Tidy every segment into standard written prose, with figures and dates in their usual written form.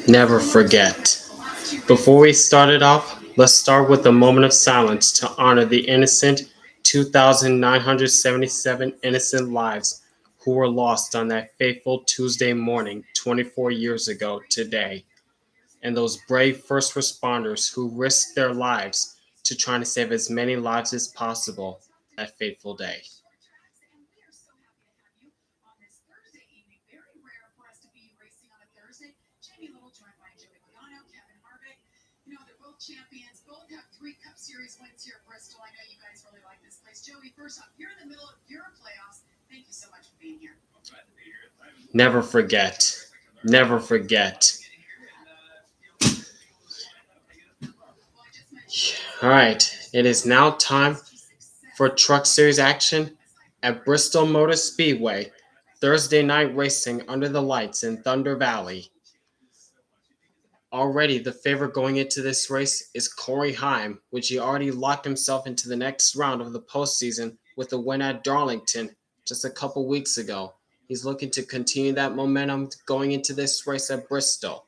Never forget. Before we start it off, let's start with a moment of silence to honor the innocent 2,977 innocent lives who were lost on that fateful Tuesday morning 24 years ago today, and those brave first responders who risked their lives to try to save as many lives as possible that fateful day. Never forget. Never forget. All right, it is now time for Truck Series action at Bristol Motor Speedway. Thursday night racing under the lights in Thunder Valley. Already, the favorite going into this race is Corey Heim, which he already locked himself into the next round of the postseason with a win at Darlington just a couple weeks ago. He's looking to continue that momentum going into this race at Bristol.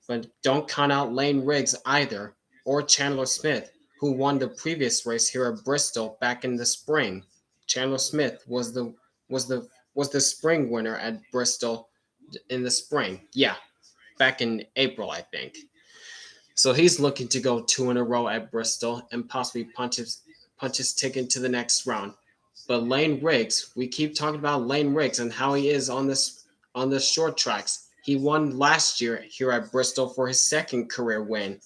But don't count out Lane Riggs either, or Chandler Smith, who won the previous race here at Bristol back in the spring. Chandler Smith was the spring winner at Bristol in the spring. Yeah, back in April, I think. So he's looking to go two in a row at Bristol and possibly punch his ticket to the next round. But Lane Riggs, we keep talking about Lane Riggs and how he is on the short tracks. He won last year here at Bristol for his second career win.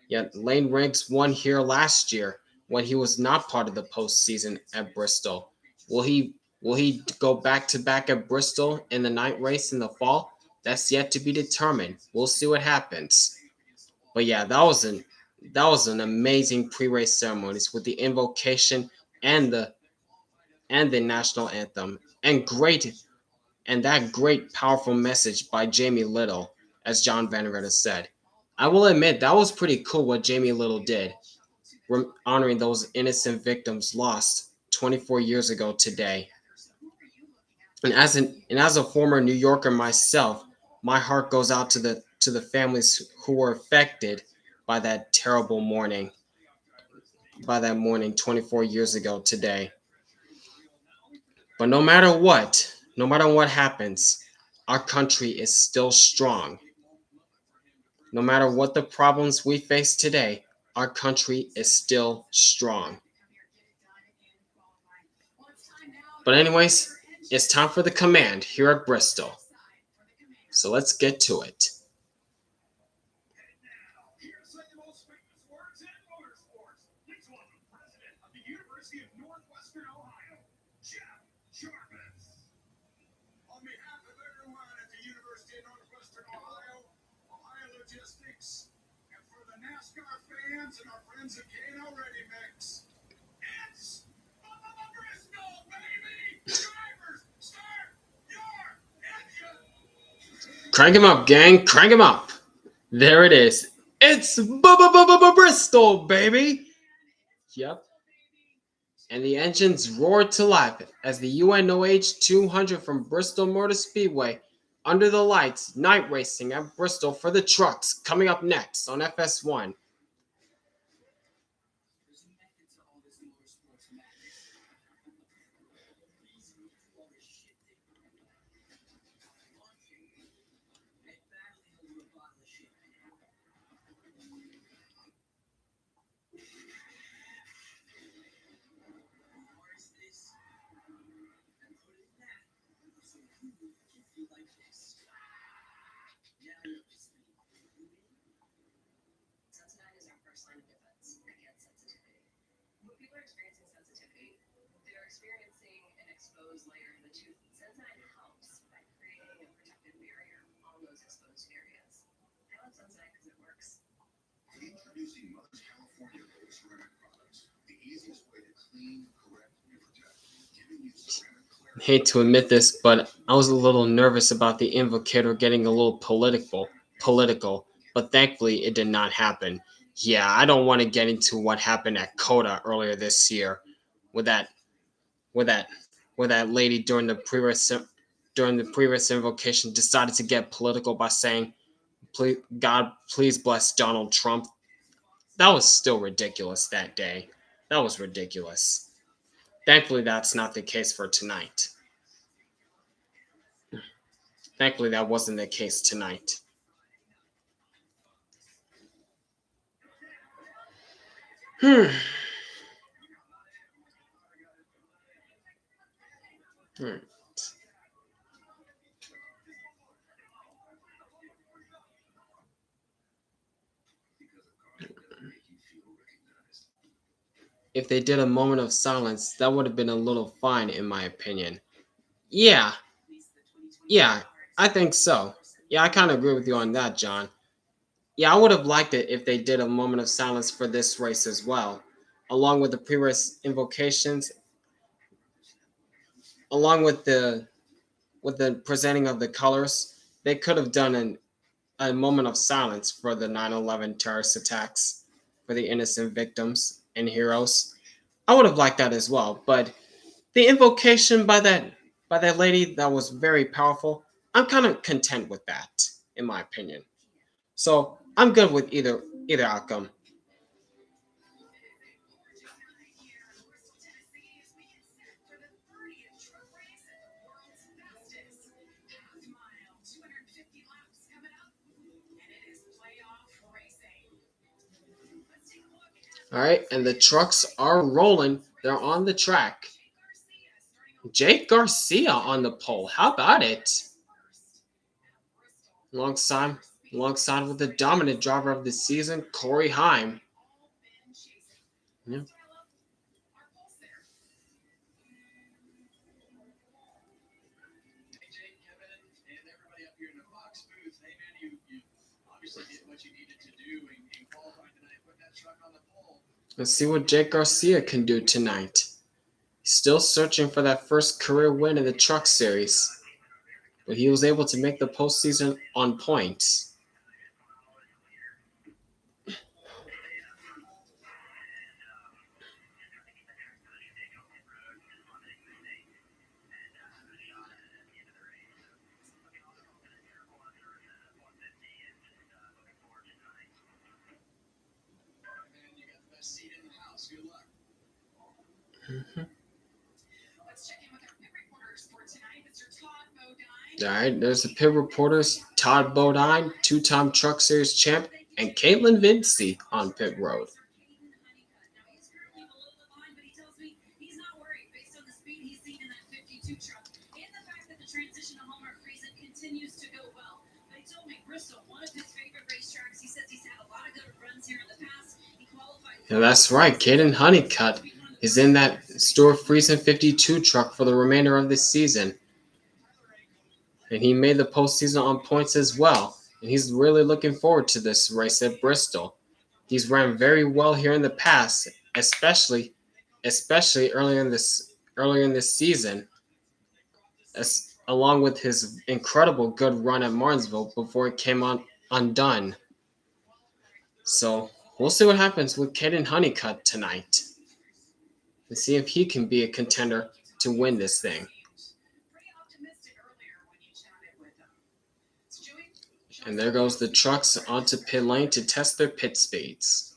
Yet Lane Riggs won here last year when he was not part of the postseason at Bristol. Will he go back to back at Bristol in the night race in the fall? That's yet to be determined. We'll see what happens. But yeah, that was an amazing pre-race ceremonies with the invocation and the national anthem and that great powerful message by Jamie Little, as John Vanderveer said. I will admit that was pretty cool what Jamie Little did, honoring those innocent victims lost 24 years ago today. And as a former New Yorker myself, my heart goes out to the families who were affected by that terrible morning, by that morning 24 years ago today. But no matter what happens, our country is still strong. No matter what the problems we face today, our country is still strong. But anyways, it's time for the command here at Bristol. So let's get to it. Crank him up, gang. Crank him up. There it is. It's Bristol, baby. Yep. And the engines roared to life as the UNOH 200 from Bristol Motor Speedway under the lights night racing at Bristol for the trucks coming up next on FS1. Hate to admit this, but I was a little nervous about the invocator getting a little political, but thankfully it did not happen. Yeah, I don't want to get into what happened at Coda earlier this year with that with that with that lady during the during the previous invocation decided to get political by saying, please, God, please bless Donald Trump. That was still ridiculous that day. That was ridiculous. Thankfully, that's not the case for tonight. Thankfully, that wasn't the case tonight. Hmm. Hmm. If they did a moment of silence, that would have been a little fine, in my opinion. Yeah, yeah, I think so. Yeah, I kind of agree with you on that, John. Yeah, I would have liked it if they did a moment of silence for this race as well, along with the pre-race invocations, along with the presenting of the colors. They could have done a moment of silence for the 9/11 terrorist attacks, for the innocent victims and heroes. I would have liked that as well, but the invocation by that lady that was very powerful. I'm kind of content with that, in my opinion. So I'm good with either outcome. All right, and the trucks are rolling. They're on the track. Jake Garcia on the pole. How about it? Alongside, alongside with the dominant driver of the season, Corey Heim. Yeah. Let's see what Jake Garcia can do tonight. He's still searching for that first career win in the Truck Series, but he was able to make the postseason on points. Mhm. All right, there's the pit reporters Todd Bodine, two-time Truck Series champ, and Caitlin Vincey on pit road. Yeah, that's right. Caden Honeycutt is in that Store Friesen 52 truck for the remainder of the season, and he made the postseason on points as well. And he's really looking forward to this race at Bristol. He's ran very well here in the past, especially earlier in this season, along with his incredible good run at Martinsville before it came on undone. So we'll see what happens with Caden Honeycutt tonight and see if he can be a contender to win this thing. And there goes the trucks onto pit lane to test their pit speeds.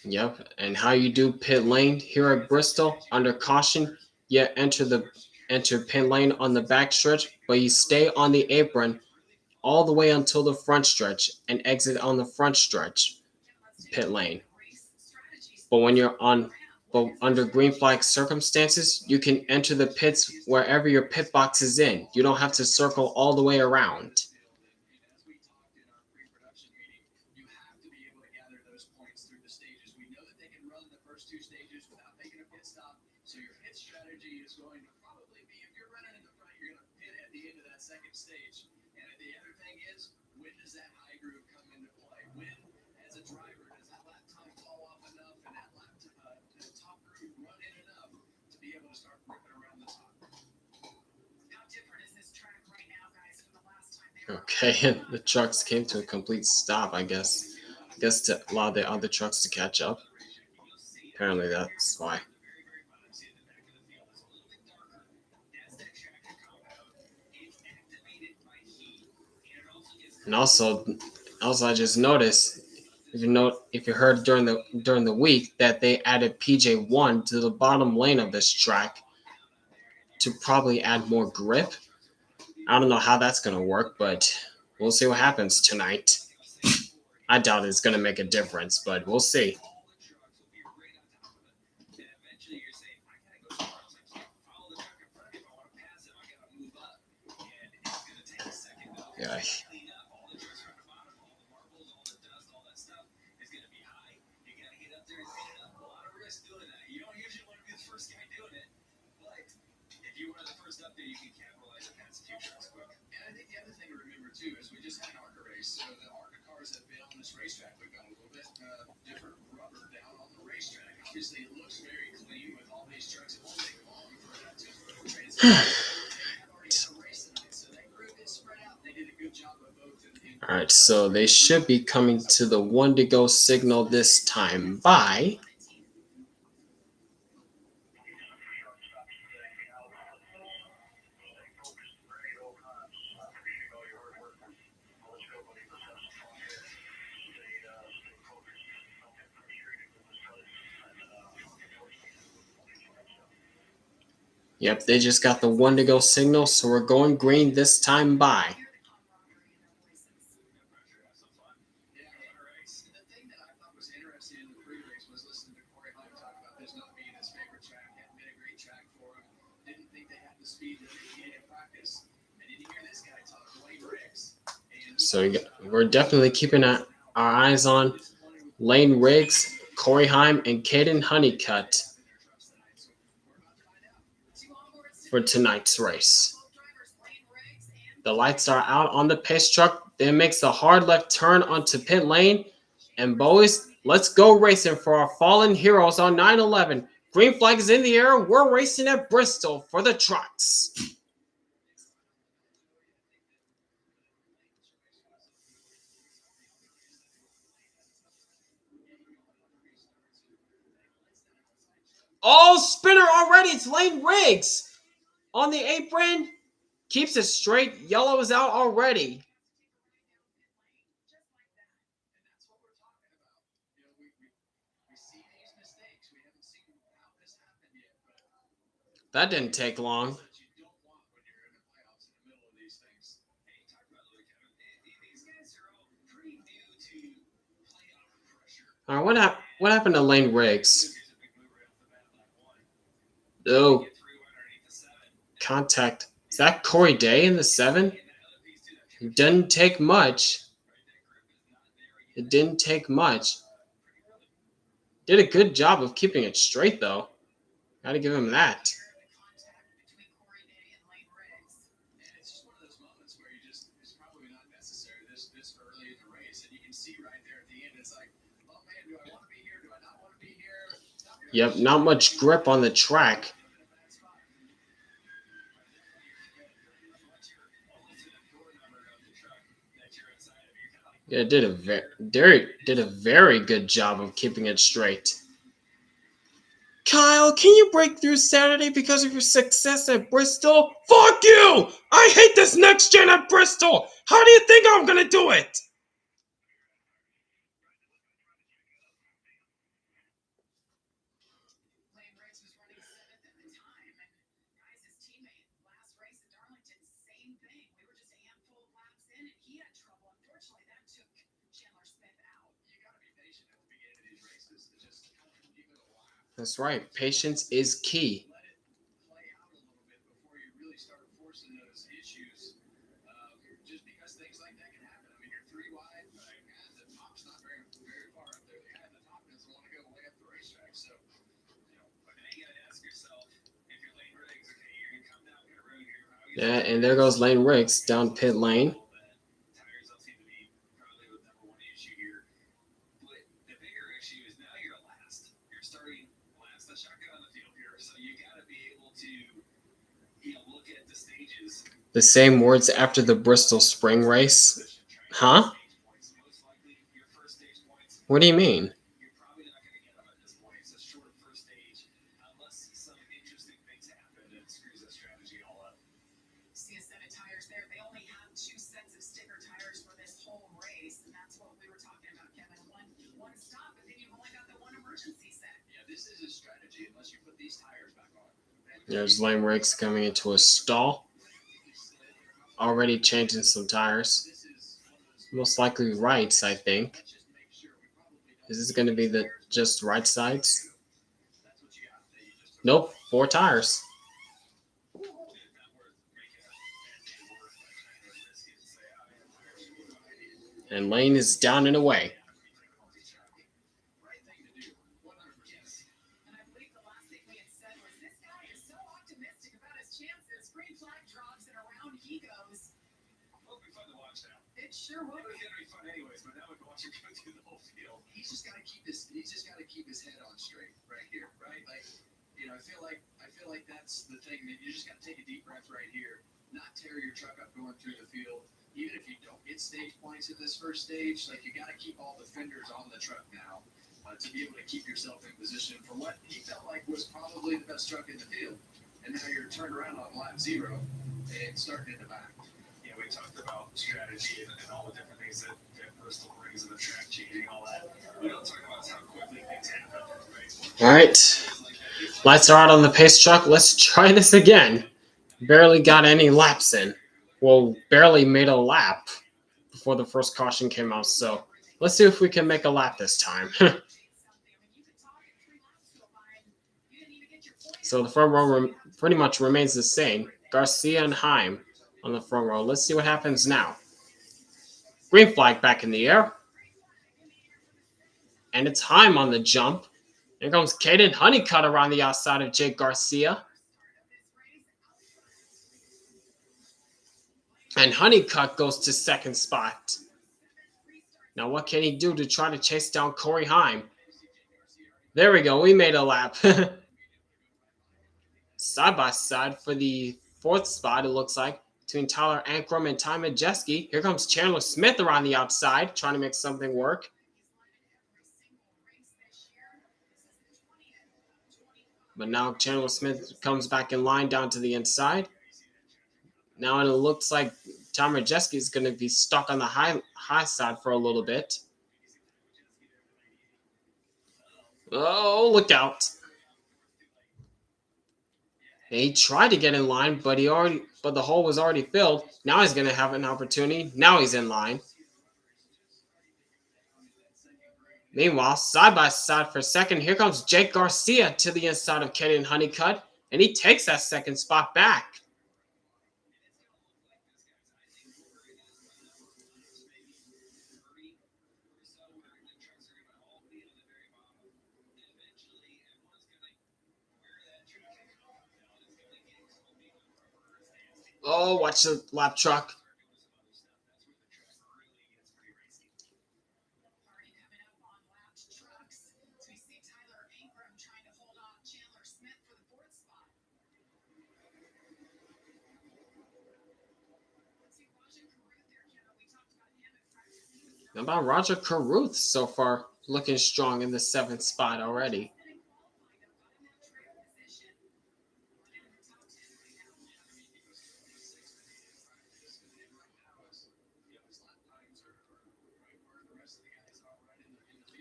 Yep, and how you do pit lane here at Bristol under caution, you enter pit lane on the back stretch, but you stay on the apron all the way until the front stretch and exit on the front stretch pit lane. But when you're on but under green flag circumstances, you can enter the pits wherever your pit box is in. You don't have to circle all the way around. Okay, and the trucks came to a complete stop, I guess. I guess to allow the other trucks to catch up. Apparently that's why. And also I just noticed if you heard during the week that they added PJ1 to the bottom lane of this track to probably add more grip. I don't know how that's gonna work, but we'll see what happens tonight. I doubt it's gonna make a difference, but we'll see. Yeah. All right, so they should be coming to the one to go signal this time by. Yep, they just got the one to go signal, so we're going green this time by. So we're definitely keeping our eyes on Lane Riggs, Corey Heim, and Caden Honeycutt for tonight's race. The lights are out on the pace truck, then makes a hard left turn onto pit lane. And boys, let's go racing for our fallen heroes on 9/11. Green flag is in the air. We're racing at Bristol for the trucks. Oh, spinner already. It's Lane Riggs on the apron. Keeps it straight. Yellow is out already. That didn't take long. All right, what happened to Lane Riggs? Oh, contact. Is that Corey Day in the 7? It didn't take much. It didn't take much. Did a good job of keeping it straight, though. Gotta give him that. Yep, not much grip on the track. Yeah, did a very good job of keeping it straight. Kyle, can you break through Saturday because of your success at Bristol? Fuck you! I hate this next gen at Bristol! How do you think I'm gonna do it? That's right. Patience is key. Yeah, and there goes Lane Riggs down pit lane. The same words after the Bristol spring race? Huh? What do you mean? There's Lane Riggs coming into a stall. Already changing some tires. Most likely rights, I think. Is this going to be the just right sides? Nope, four tires. And Lane is down and away. All right, lights are out on the pace truck. Let's try this again. Barely got any laps in. Well, barely made a lap before the first caution came out. So let's see if we can make a lap this time. So the front row pretty much remains the same. Garcia and Heim on the front row. Let's see what happens now. Green flag back in the air. And it's Heim on the jump. Here comes Caden Honeycutt around the outside of Jake Garcia. And Honeycutt goes to second spot. Now what can he do to try to chase down Corey Heim? There we go. We made a lap. Side by side for the fourth spot, it looks like, between Tyler Ankrum and Ty Majeski. Here comes Chandler Smith around the outside, trying to make something work. But now Chandler Smith comes back in line down to the inside. Now it looks like Ty Majeski is going to be stuck on the high side for a little bit. Oh, look out. And he tried to get in line, but the hole was already filled. Now he's going to have an opportunity. Now he's in line. Meanwhile, side by side for second, here comes Jake Garcia to the inside of Caden Honeycutt, and he takes that second spot back. Oh, watch the lap truck. How about Roger Carruth so far looking strong in the seventh spot already?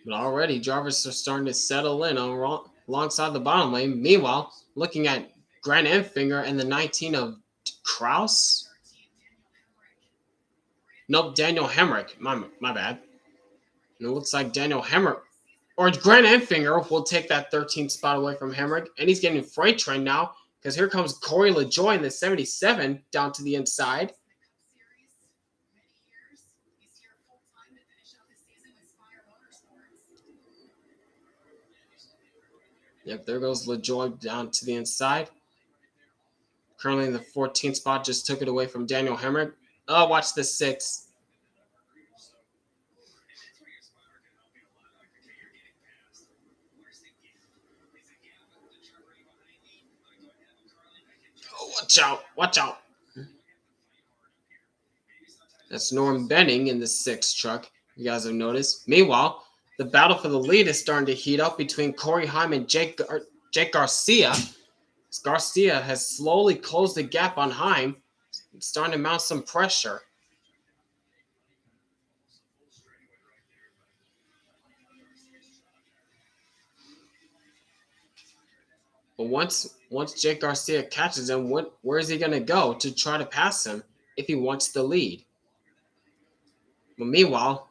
But already drivers are starting to settle in alongside the bottom lane. Meanwhile, looking at Grant Enfinger and the 19 of Kraus. Nope, Daniel Hemrick. My bad. And it looks like Daniel Hemrick or Grant Enfinger will take that 13th spot away from Hemrick. And he's getting freight train now because here comes Corey LaJoy in the 77 down to the inside. Yep, there goes LaJoy down to the inside. Currently in the 14th spot, just took it away from Daniel Hemrick. Oh, watch the 6. Oh, watch out. Watch out. That's Norm Benning in the 6th truck. You guys have noticed. Meanwhile, the battle for the lead is starting to heat up between Corey Heim and Jake Garcia. Garcia has slowly closed the gap on Heim. It's starting to mount some pressure. But once Jake Garcia catches him, where is he going to go to try to pass him if he wants the lead? But meanwhile,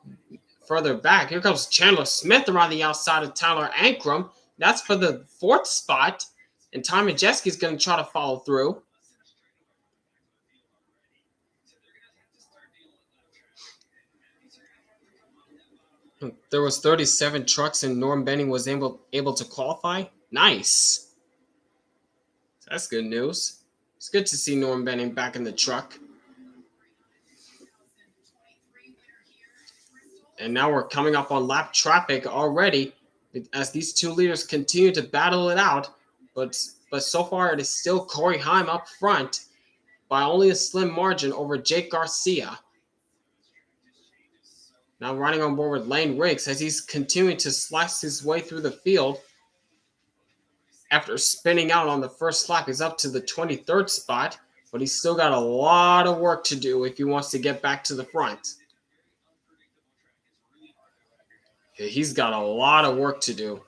further back, here comes Chandler Smith around the outside of Tyler Ankrum. That's for the 4th spot. And Ty Majeski's going to try to follow through. There was 37 trucks and Norm Benning was able to qualify. Nice. That's good news. It's good to see Norm Benning back in the truck. And now we're coming up on lap traffic already as these two leaders continue to battle it out. But so far it is still Corey Heim up front by only a slim margin over Jake Garcia. Now riding on board with Lane Riggs as he's continuing to slice his way through the field. After spinning out on the first lap, he's up to the 23rd spot, but he's still got a lot of work to do if he wants to get back to the front. He's got a lot of work to do.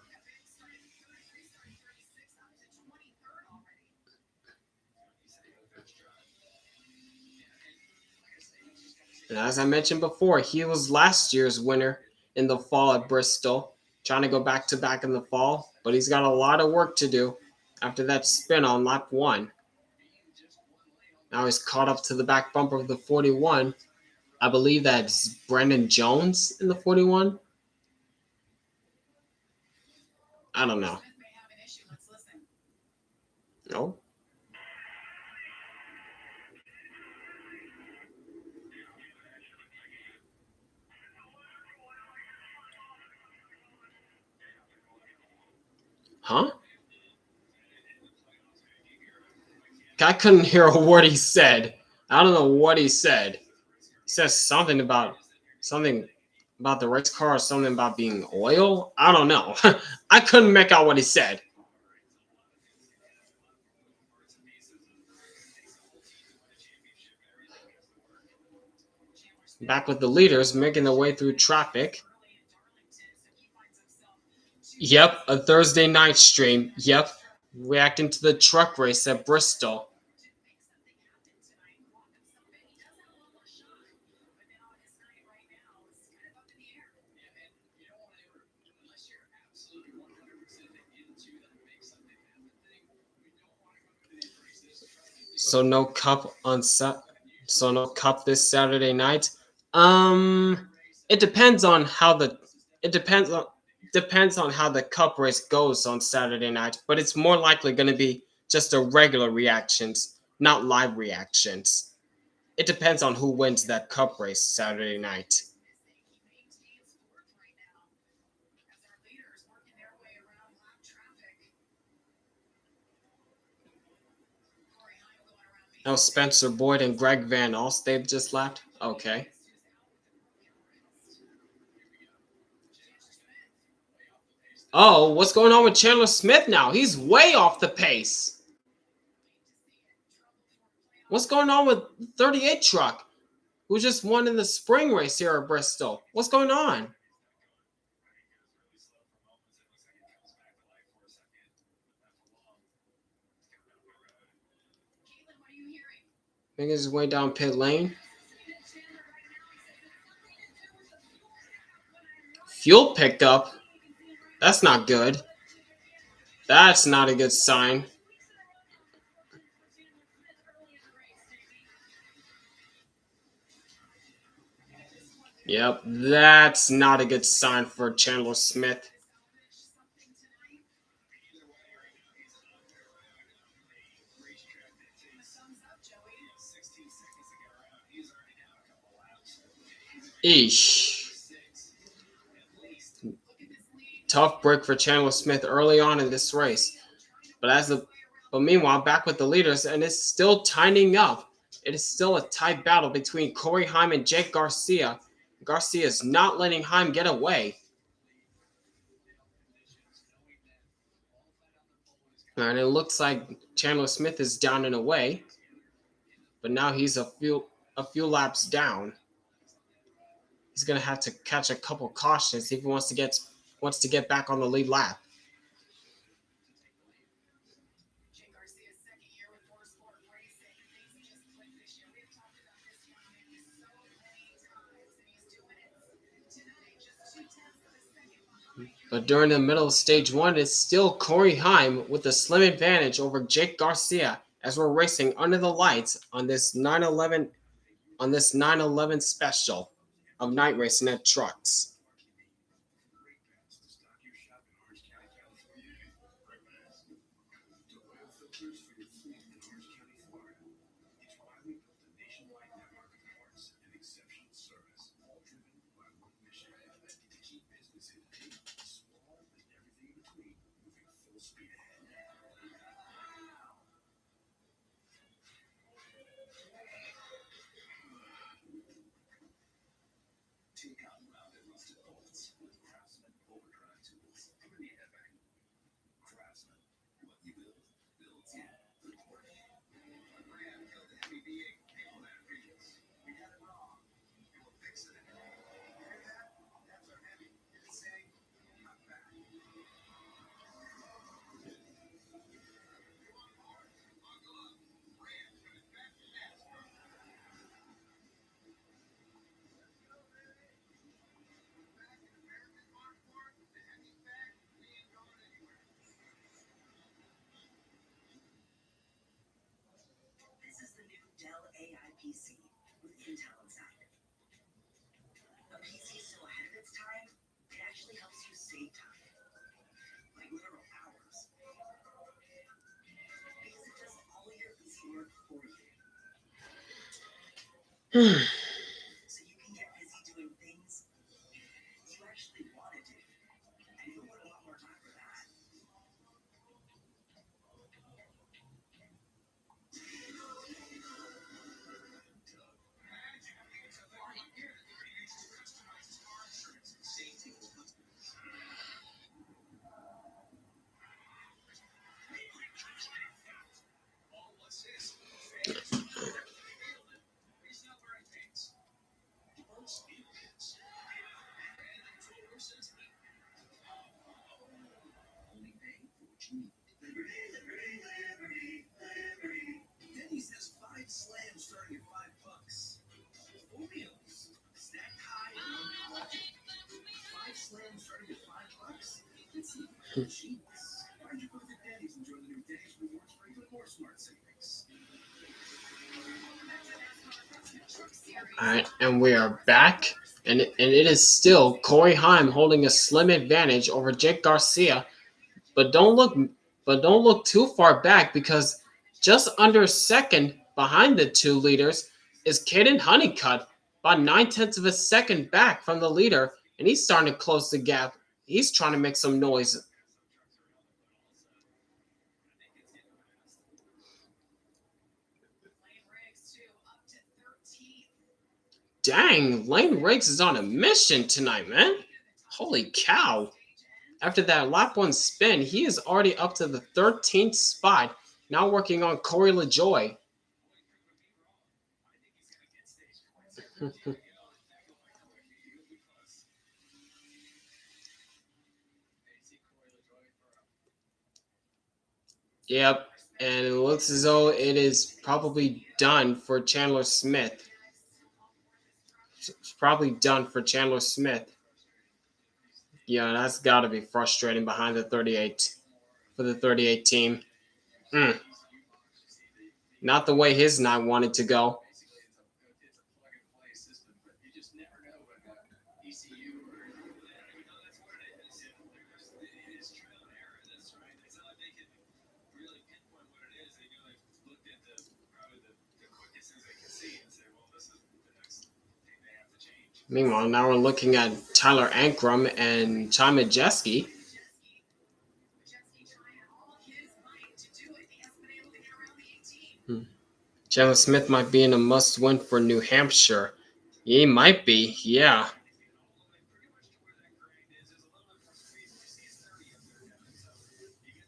And as I mentioned before, he was last year's winner in the fall at Bristol, trying to go back to back in the fall, but he's got a lot of work to do after that spin on lap 1. Now he's caught up to the back bumper of the 41. I believe that's Brendan Jones in the 41. I don't know. No. Huh? I couldn't hear a word he said. I don't know what he said. He says something about the race car or something about being oil. I don't know. I couldn't make out what he said. Back with the leaders making their way through traffic. Yep, a Thursday night stream. Yep, reacting to the truck race at Bristol. So no cup this Saturday night. It depends on how the cup race goes on Saturday night, but it's more likely going to be just a regular reactions, not live reactions. It depends on who wins that cup race Saturday night. Oh, Spencer Boyd and Greg Van Alst, they've just left? Okay. Oh, what's going on with Chandler Smith now? He's way off the pace. What's going on with 38 truck, who just won in the spring race here at Bristol? What's going on? Making his way down pit lane. Fuel picked up. That's not good. That's not a good sign. Yep, that's not a good sign for Chandler Smith. Eesh. Tough break for Chandler Smith early on in this race. But meanwhile, back with the leaders, and it's still tightening up. It is still a tight battle between Corey Haim and Jake Garcia. Garcia is not letting Haim get away. And it looks like Chandler Smith is down and away, but now he's a few laps down. He's gonna have to catch a couple cautions if he wants to get back on the lead lap. But during the middle of stage one, it's still Corey Haim with a slim advantage over Jake Garcia as we're racing under the lights on this 911 special of night racing at trucks. All right, and we are back, and it is still Corey Haim holding a slim advantage over Jake Garcia. But don't look too far back because just under a second behind the two leaders is Caden Honeycutt, about 9/10 of a second back from the leader, and he's starting to close the gap. He's trying to make some noise. Dang, Lane Riggs is on a mission tonight, man. Holy cow. After that lap one spin, he is already up to the 13th spot, now working on Corey LaJoy. Yep, and it looks as though it is probably done for Chandler Smith. It's probably done for Chandler Smith. Yeah, that's got to be frustrating behind the 38 for the 38 team. Mm, not the way his night wanted to go. Meanwhile, now we're looking at Tyler Ankrum and Chai Majeski. Hmm. Chandler Smith might be in a must-win for New Hampshire. He might be, yeah.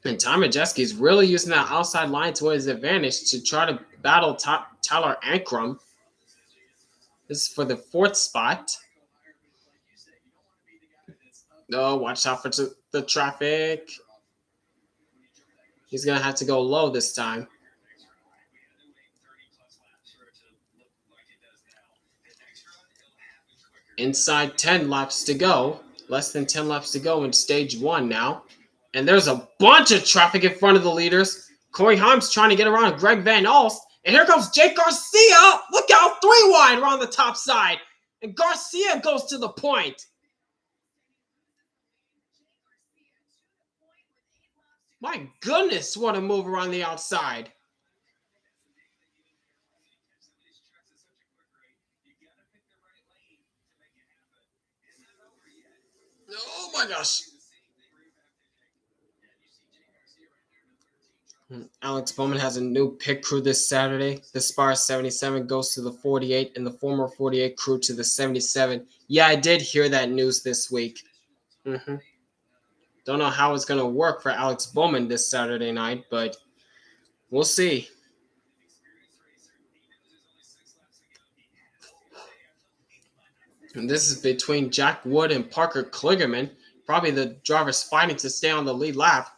And Tom Majeski's really using that outside line to his advantage to try to battle Tyler Ankrum. This is for the fourth spot. Oh, watch out for the traffic. He's going to have to go low this time. Inside 10 laps to go. Less than 10 laps to go in stage one now. And there's a bunch of traffic in front of the leaders. Corey Haim's trying to get around Greg Van Alst. And here comes Jake Garcia. Look out, 3 wide around the top side. And Garcia goes to the point. My goodness, what a move around the outside. Oh my gosh. Alex Bowman has a new pit crew this Saturday. The Spar 77 goes to the 48 and the former 48 crew to the 77. Yeah, I did hear that news this week. Don't know how it's going to work for Alex Bowman this Saturday night, but we'll see. And this is between Jack Wood and Parker Kligerman. Probably the drivers fighting to stay on the lead lap.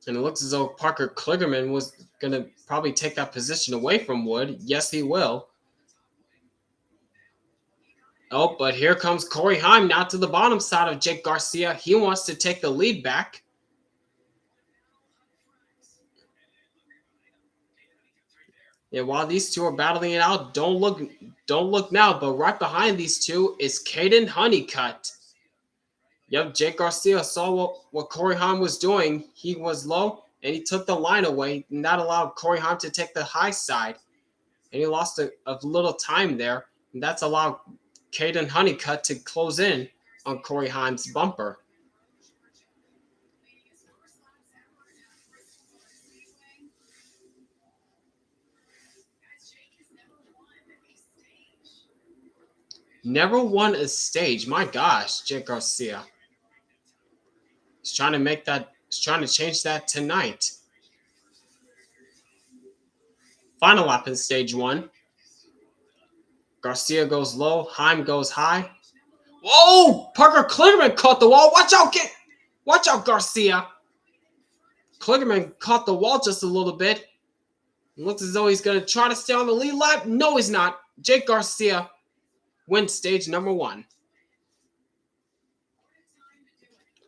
And it looks as though Parker Kligerman was going to probably take that position away from Wood. Yes, he will. Oh, but here comes Corey Haim now to the bottom side of Jake Garcia. He wants to take the lead back. Yeah, while these two are battling it out, don't look now, but right behind these two is Caden Honeycutt. Yep, Jake Garcia saw what Corey Haim was doing. He was low, and he took the line away, and that allowed Corey Haim to take the high side. And he lost a little time there, and that's allowed Caden Honeycutt to close in on Corey Haim's bumper. Never won a stage. My gosh, Jake Garcia. He's trying to make that. He's trying to change that tonight. Final lap in stage one. Garcia goes low. Haim goes high. Whoa! Parker Kligerman caught the wall. Watch out, Garcia. Kligerman caught the wall just a little bit. It looks as though he's going to try to stay on the lead lap. No, he's not. Jake Garcia wins stage number one.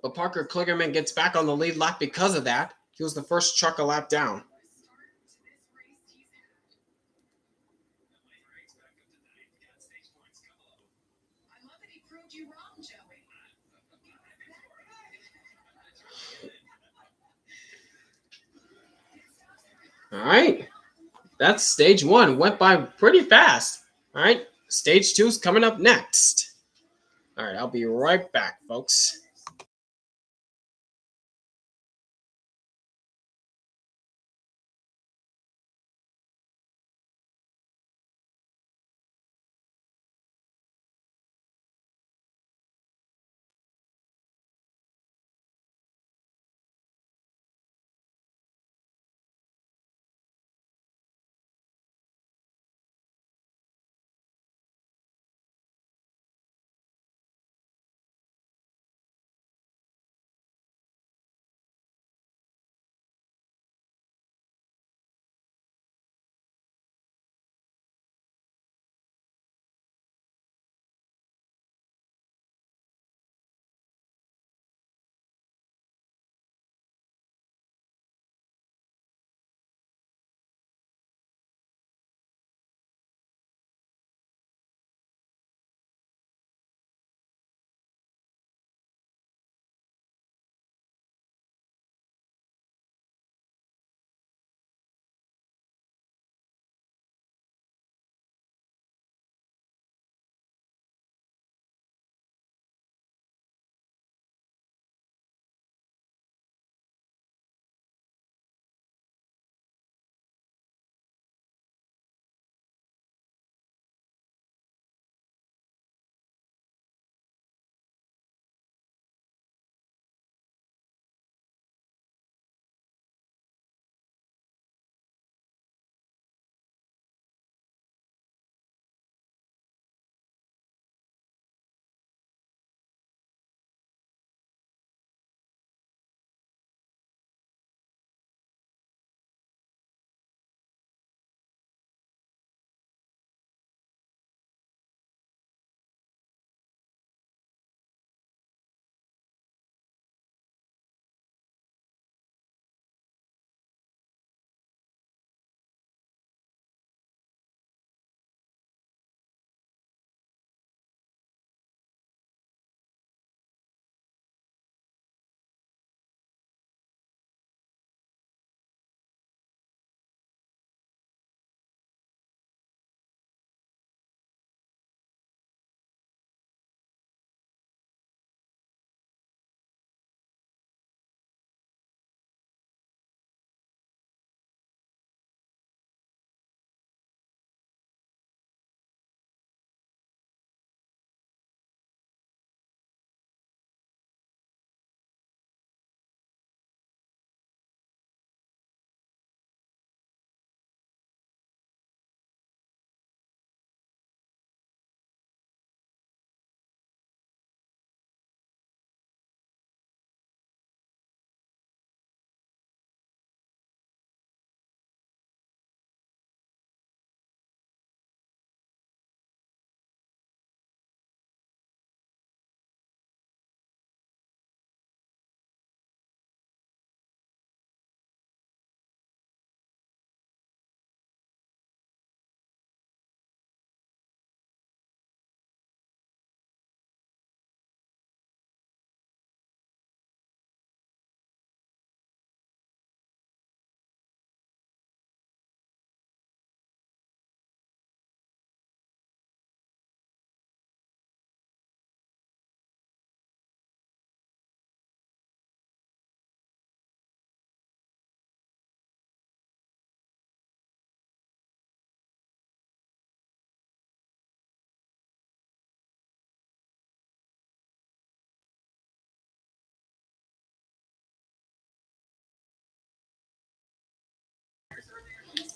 But Parker Kligerman gets back on the lead lap because of that. He was the first truck a lap down. All right. That's stage one. Went by pretty fast. All right. Stage two is coming up next. All right. I'll be right back, folks.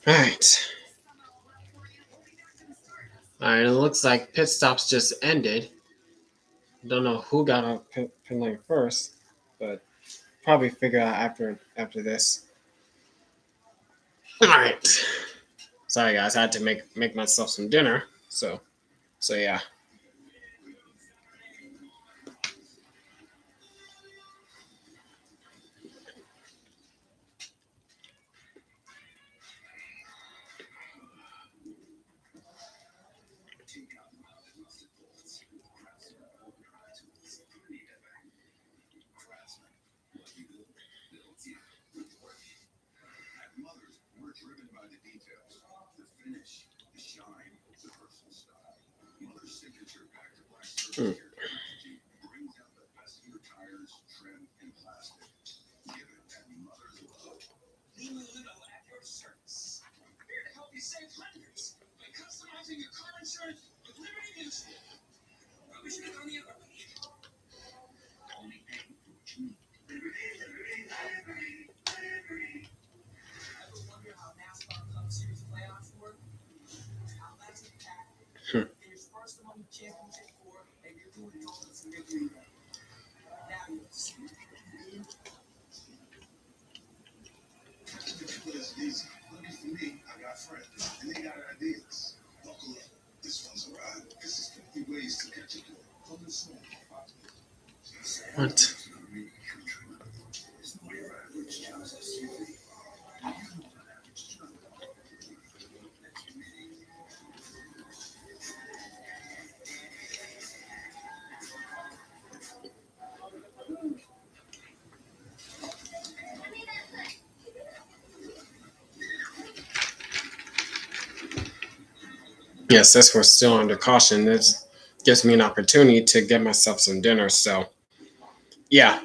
All right. All right. It looks like pit stops just ended. Don't know who got on pit lane first, but probably figure out after this. All right. Sorry guys, I had to make myself some dinner. So yeah. Mm. Hmm. What? Yes, since we're still under caution, this gives me an opportunity to get myself some dinner. So yeah.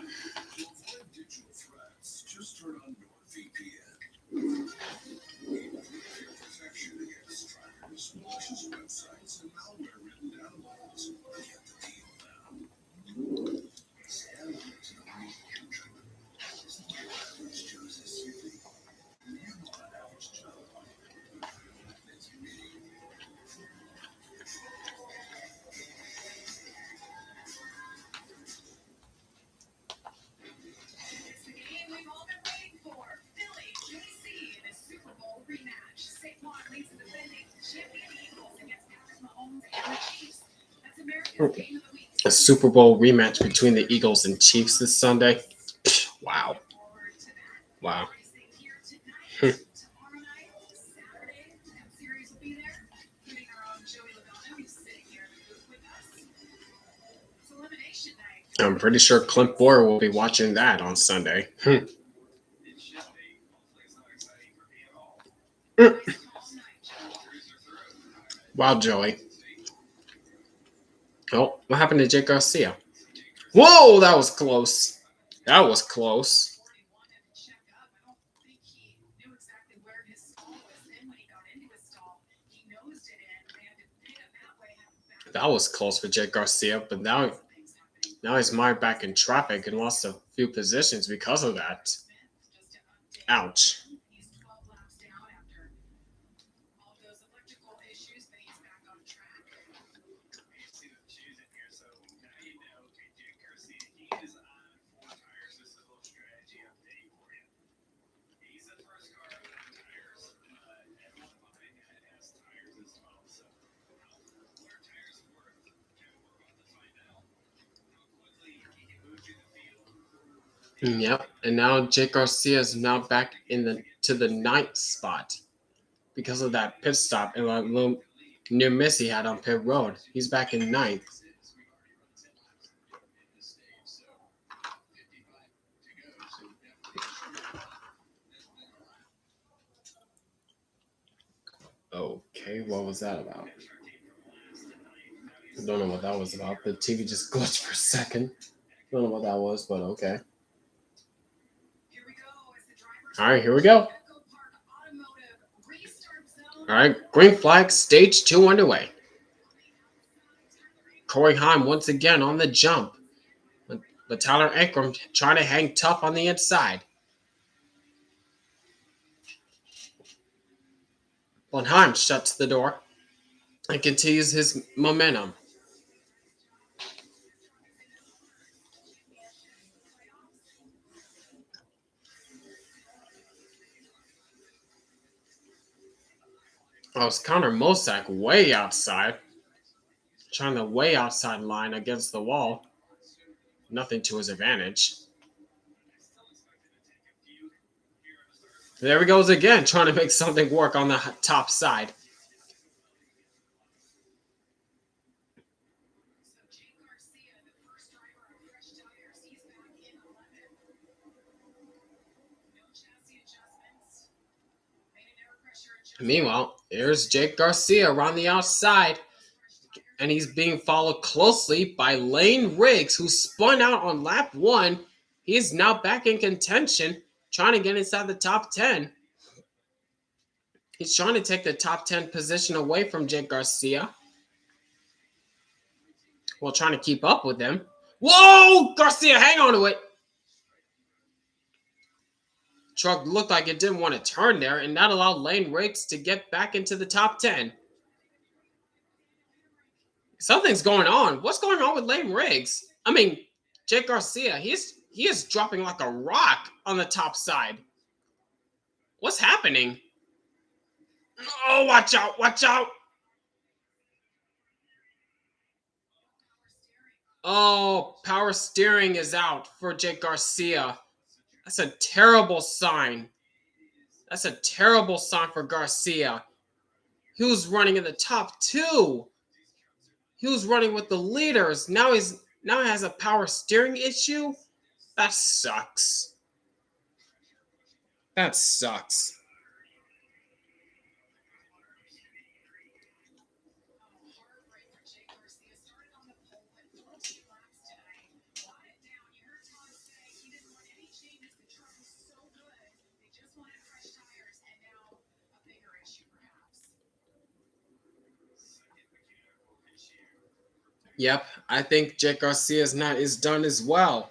A Super Bowl rematch between the Eagles and Chiefs this Sunday. Wow. Wow. Hmm. I'm pretty sure Clint Boyer will be watching that on Sunday. Hmm. Mm. Wow, Joey. Oh, what happened to Jake Garcia? Whoa, that was close. That was close. That was close for Jake Garcia, but now he's mired back in traffic and lost a few positions because of that. Ouch. Yep. And now Jake Garcia is now back in the to the ninth spot because of that pit stop and a little near miss he had on pit road. He's back in ninth. Okay, what was that about? I don't know what that was about. The TV just glitched for a second. Don't know what that was, but okay. All right, here we go. All right, green flag, stage two underway. Corey Heim once again on the jump, but Tyler Ankrum trying to hang tough on the inside. Bonheim shuts the door and continues his momentum. Oh, it's Connor Mosak way outside, trying the way outside line against the wall. Nothing to his advantage. There he goes again, trying to make something work on the top side. Meanwhile, here's Jake Garcia around the outside, and he's being followed closely by Lane Riggs, who spun out on lap one. He is now back in contention, trying to get inside the top 10. He's trying to take the top 10 position away from Jake Garcia while trying to keep up with him. Whoa! Garcia, hang on to it! Truck looked like it didn't want to turn there, and that allowed Lane Riggs to get back into the top 10. Something's going on. What's going on with Lane Riggs? I mean, Jake Garcia, he is dropping like a rock on the top side. What's happening? Oh, watch out, watch out. Oh, power steering is out for Jake Garcia. That's a terrible sign. That's a terrible sign for Garcia. He was running in the top two. He was running with the leaders. Now he has a power steering issue. That sucks. That sucks. Yep, I think Jake Garcia is done as well.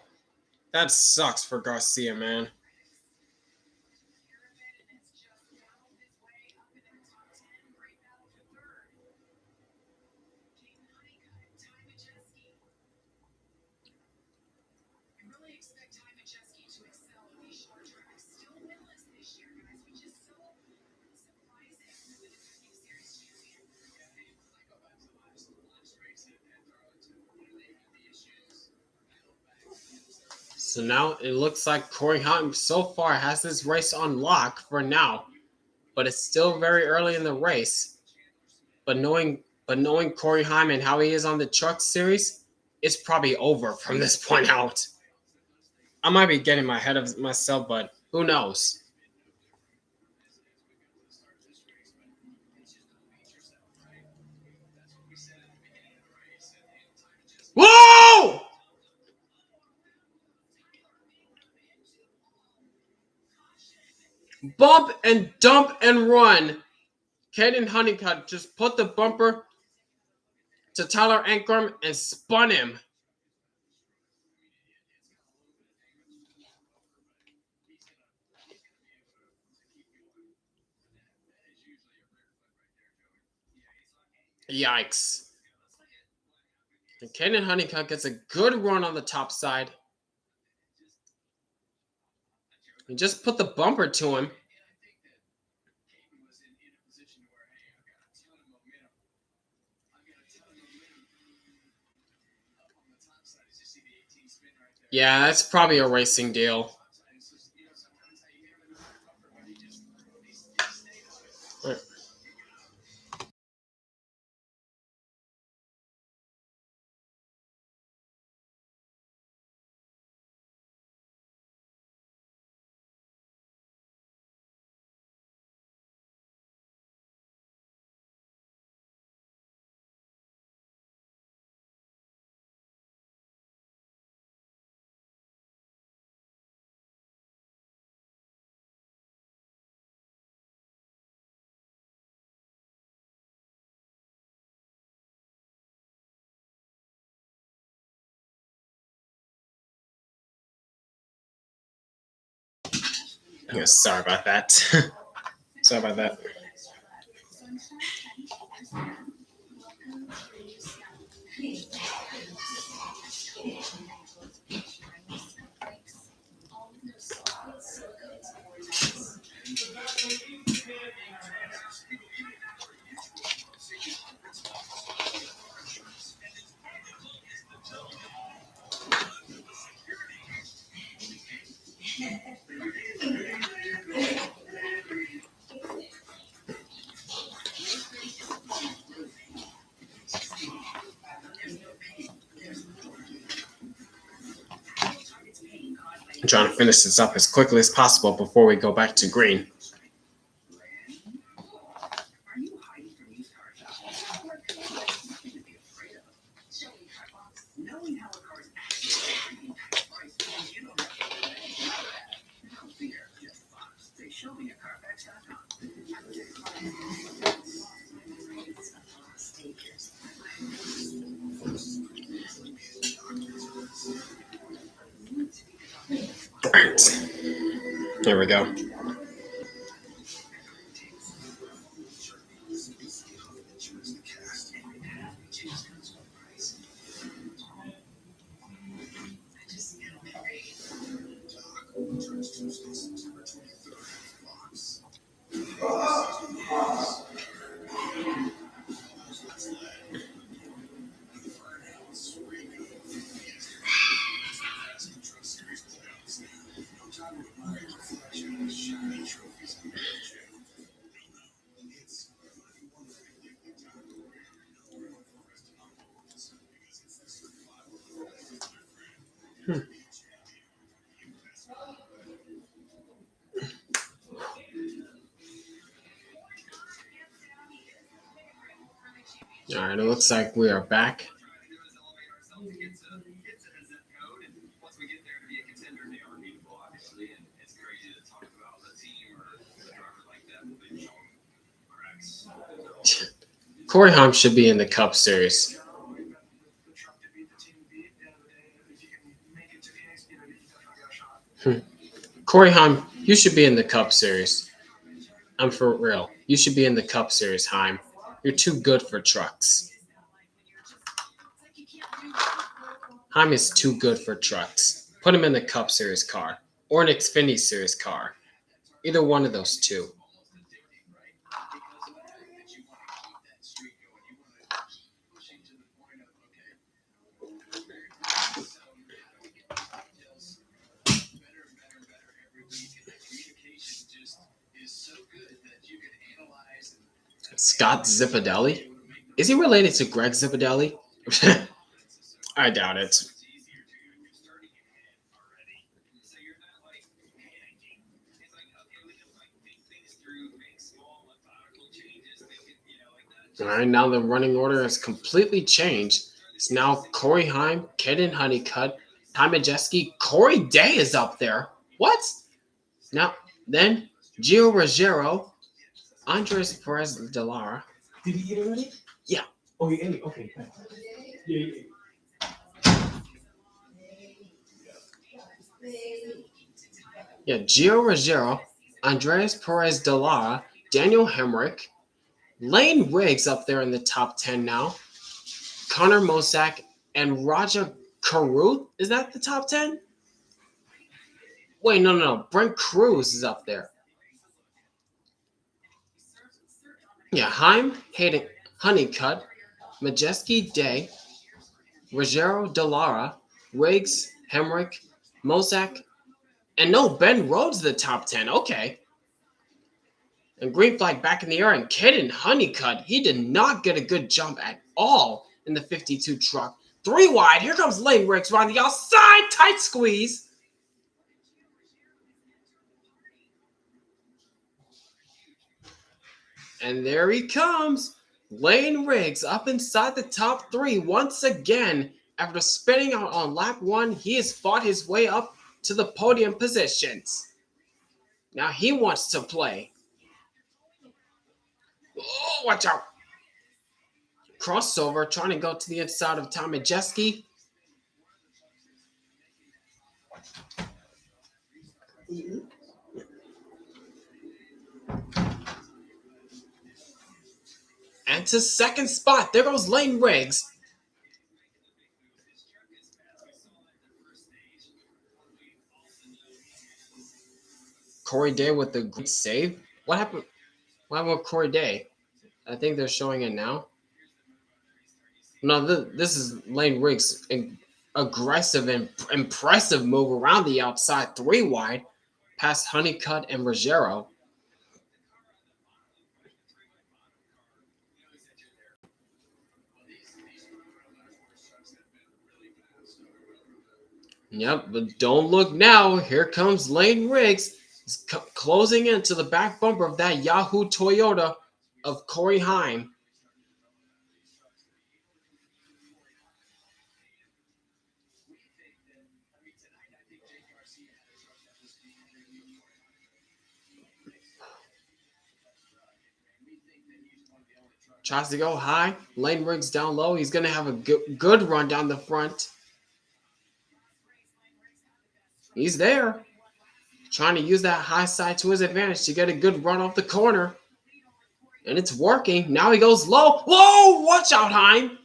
That sucks for Garcia, man. So now it looks like Corey Hunt so far has this race on lock for now, but it's still very early in the race. But knowing Corey Haim and how he is on the truck series, it's probably over from this point out. I might be getting my head of myself, but who knows? Whoa! Bump and dump and run. Caden Honeycutt just put the bumper to Tyler Ankrum and spun him. Yikes. And Caden Honeycutt gets a good run on the top side. He just put the bumper to him. Yeah, that's probably a racing deal. Yeah, sorry about that. Sorry about that. I'm trying to finish this up as quickly as possible before we go back to green. All right. Here we go. All right, it looks like we are back. Corey Haim should be in the Cup Series. Corey Haim, you should be in the Cup Series. I'm for real. You should be in the Cup Series, Haim. You're too good for trucks. Haim is too good for trucks. Put him in the Cup Series car or an Xfinity Series car. Either one of those two. Scott Zipadelli? Is he related to Greg Zipadelli? I doubt it. All right, now the running order has completely changed. It's now Corey Haim, Caden Honeycutt, Ty Majeski, Corey Day is up there. What? Now, then, Gio Ruggiero, Andres Perez de Lara. Did you eat already? Yeah. Oh, you ate? Okay. Yeah, you ate. Yeah, Gio Ruggiero, Andres Perez de Lara, Daniel Hemrick, Lane Riggs up there in the top 10 now, Connor Mosack, and Raja Caruth. Is that the top 10? Wait, no. Brent Cruz is up there. Yeah, Haim, Hayden, Honeycutt, Majeski Day, Ruggiero de Lara, Riggs, Hemrick, Mosack, and no, Ben Rhodes the top 10. Okay. And green flag back in the air, and Caden Honeycutt, he did not get a good jump at all in the 52 truck. 3 wide, here comes Lane Riggs around the outside, tight squeeze. And there he comes. Lane Riggs up inside the top 3 once again. After spinning out on lap 1, he has fought his way up to the podium positions. Now he wants to play. Oh, watch out. Crossover, trying to go to the inside of Tom Majeski. And to second spot, there goes Lane Riggs. Corey Day with the great save. What happened? What happened with Corey Day? I think they're showing it now. No, this is Lane Riggs' aggressive and impressive move around the outside 3 wide past Honeycutt and Ruggiero. Yep, but don't look now. Here comes Lane Riggs. He's closing into the back bumper of that Yahoo Toyota of Corey Heim. Tries to go high. Lane Riggs down low. He's going to have a good run down the front. He's there. Trying to use that high side to his advantage to get a good run off the corner. And it's working. Now he goes low. Whoa! Watch out, Heim.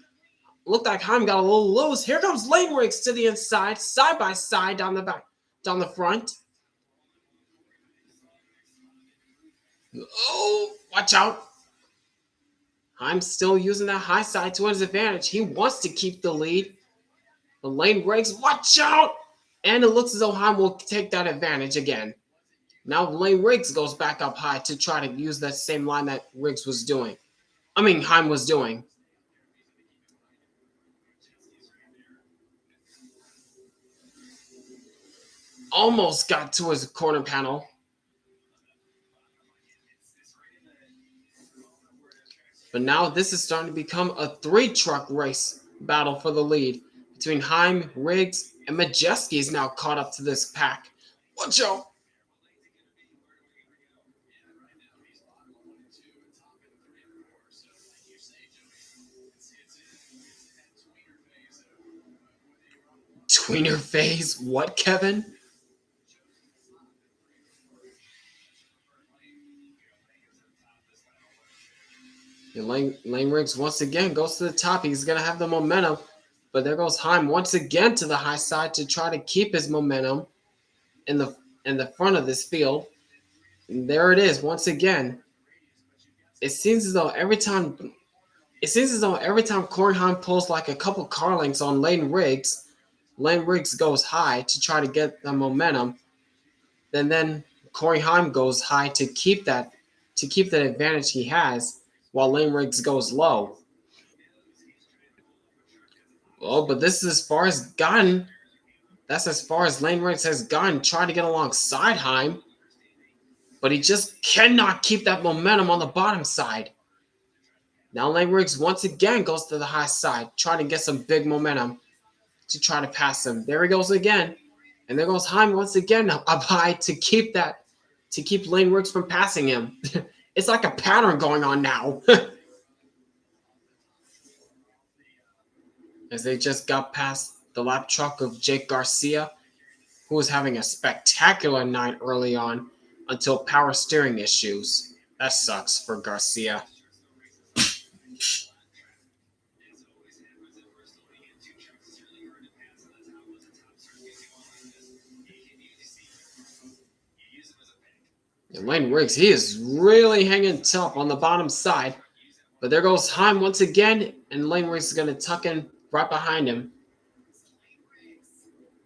Looked like Heim got a little loose. Here comes Lane Riggs to the inside, side by side down the back, down the front. Oh, watch out. Heim's still using that high side to his advantage. He wants to keep the lead. But Lane Riggs, watch out! And it looks as though Heim will take that advantage again. Now Lane Riggs goes back up high to try to use that same line that Riggs was doing. Heim was doing. Almost got to his corner panel. But now this is starting to become a 3-truck race battle for the lead between Heim, Riggs, and Majeski is now caught up to this pack. Watch out! Tweener phase? What, Kevin? And Lane Riggs once again goes to the top. He's going to have the momentum. But there goes Heim once again to the high side to try to keep his momentum in the front of this field. And there it is once again. It seems as though every time Corey Heim pulls like a couple car lengths on Lane Riggs goes high to try to get the momentum. Then Corey Heim goes high to keep the advantage he has, while Lane Riggs goes low. Oh, but this is as far as gotten. That's as far as Lane Riggs has gone, trying to get alongside Heim. But he just cannot keep that momentum on the bottom side. Now Lane Riggs once again goes to the high side, trying to get some big momentum to try to pass him. There he goes again. And there goes Heim once again up high to keep Lane Riggs from passing him. It's like a pattern going on now. As they just got past the lap truck of Jake Garcia, who was having a spectacular night early on until power steering issues. That sucks for Garcia. And Lane Riggs, he is really hanging tough on the bottom side. But there goes Heim once again, and Lane Riggs is going to tuck in right behind him.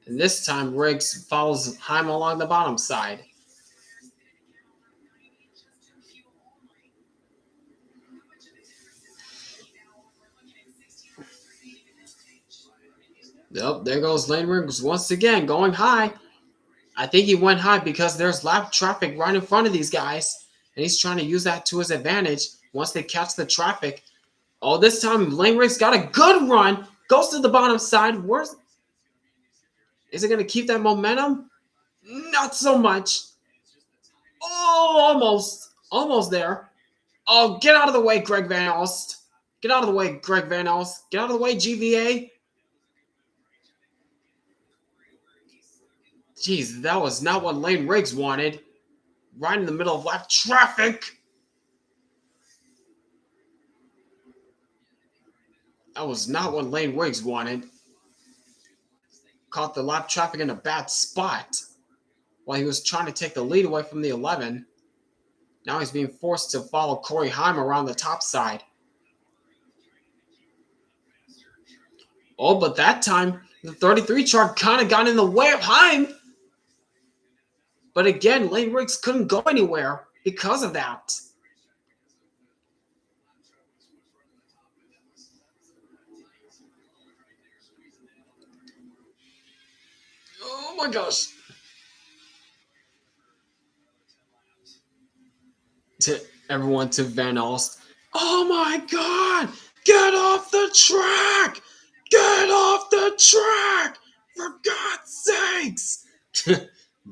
And this time, Riggs follows Heim along the bottom side. Yep, there goes Lane Riggs once again, going high. I think he went high because there's lap traffic right in front of these guys, and he's trying to use that to his advantage once they catch the traffic. Oh, this time Lane Riggs got a good run, goes to the bottom side. Is it going to keep that momentum? Not so much. Oh, almost there. Oh, get out of the way, Greg Van Alst. Get out of the way, Greg Van Alst. Get out of the way, GVA. Jeez, that was not what Lane Riggs wanted. Right in the middle of lap traffic. That was not what Lane Riggs wanted. Caught the lap traffic in a bad spot while he was trying to take the lead away from the 11. Now he's being forced to follow Corey Heim around the top side. Oh, but that time, the 33 chart kind of got in the way of Heim. But again, Lane Riggs couldn't go anywhere because of that. my gosh. To everyone to Van Alst. Oh my god! Get off the track! Get off the track! For God's sakes!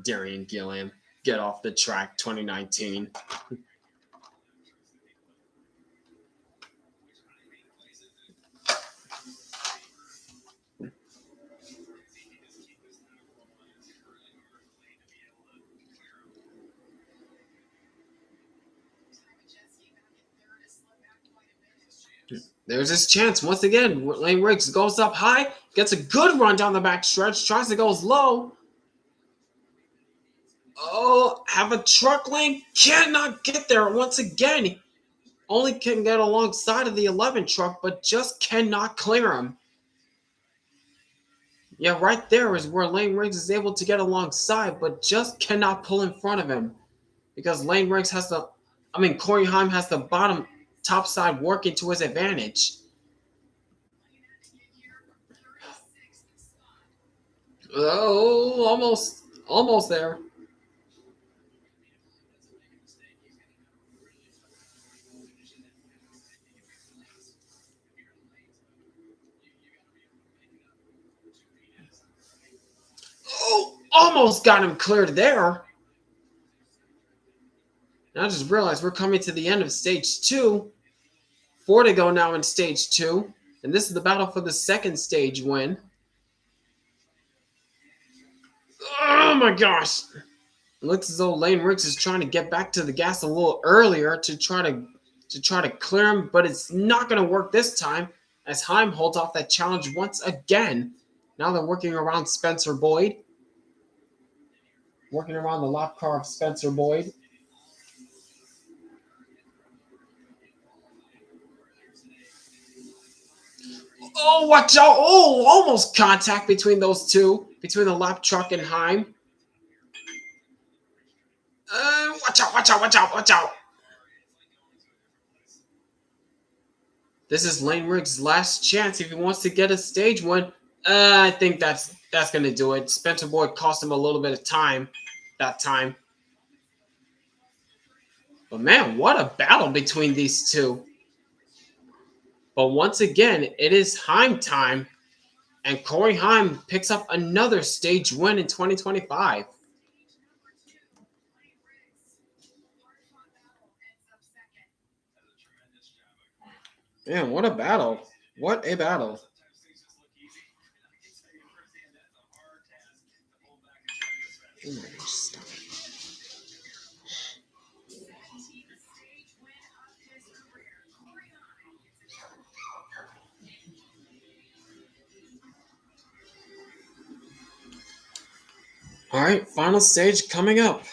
Darian Gilliam, get off the track 2019. There's his chance once again. Lane Riggs goes up high, gets a good run down the back stretch, tries to go low. Oh, have a truck lane, cannot get there once again. Only can get alongside of the 11 truck, but just cannot clear him. Yeah, right there is where Lane Riggs is able to get alongside, but just cannot pull in front of him. Because Lane Riggs has Corey Heim has the bottom top side working to his advantage. Oh, almost there. Oh, almost got him cleared there. Now I just realized we're coming to the end of stage 2. 4 to go now in stage 2. And this is the battle for the second stage win. Oh my gosh. It looks as though Lane Riggs is trying to get back to the gas a little earlier to try to clear him, but it's not going to work this time as Heim holds off that challenge once again. Now they're working around Spencer Boyd. Working around the lap car of Spencer Boyd. Oh, watch out. Oh, almost contact between those two. Between the lap truck and Heim. Watch out, watch out, watch out, watch out. This is Lane Riggs' last chance if he wants to get a stage win. I think that's going to do it. Spencer Boyd cost him a little bit of time that time. But man, what a battle between these two. But once again, it is Heim time. And Corey Heim picks up another stage win in 2025. Man, what a battle. What a battle. All right, final stage coming up.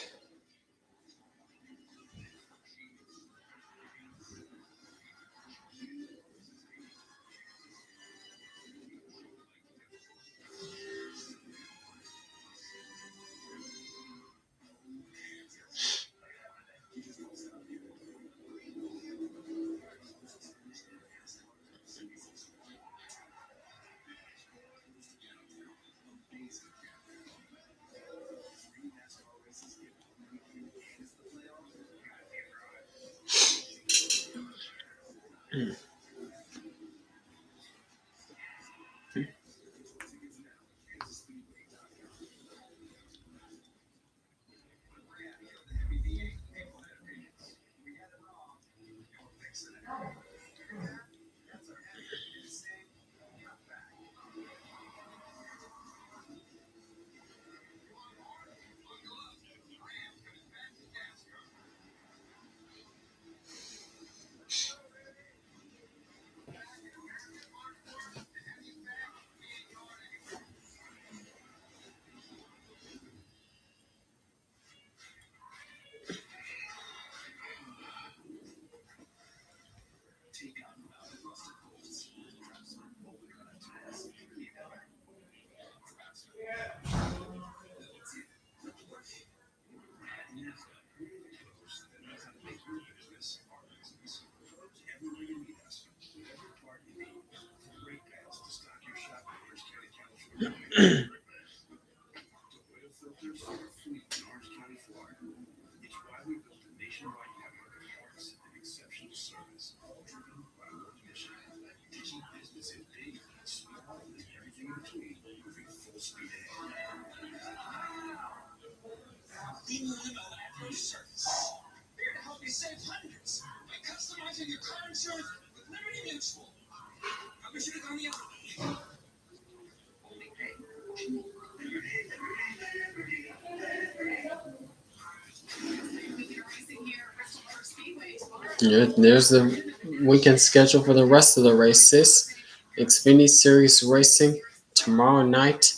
Yeah, there's the weekend schedule for the rest of the races. Xfinity Series racing tomorrow night.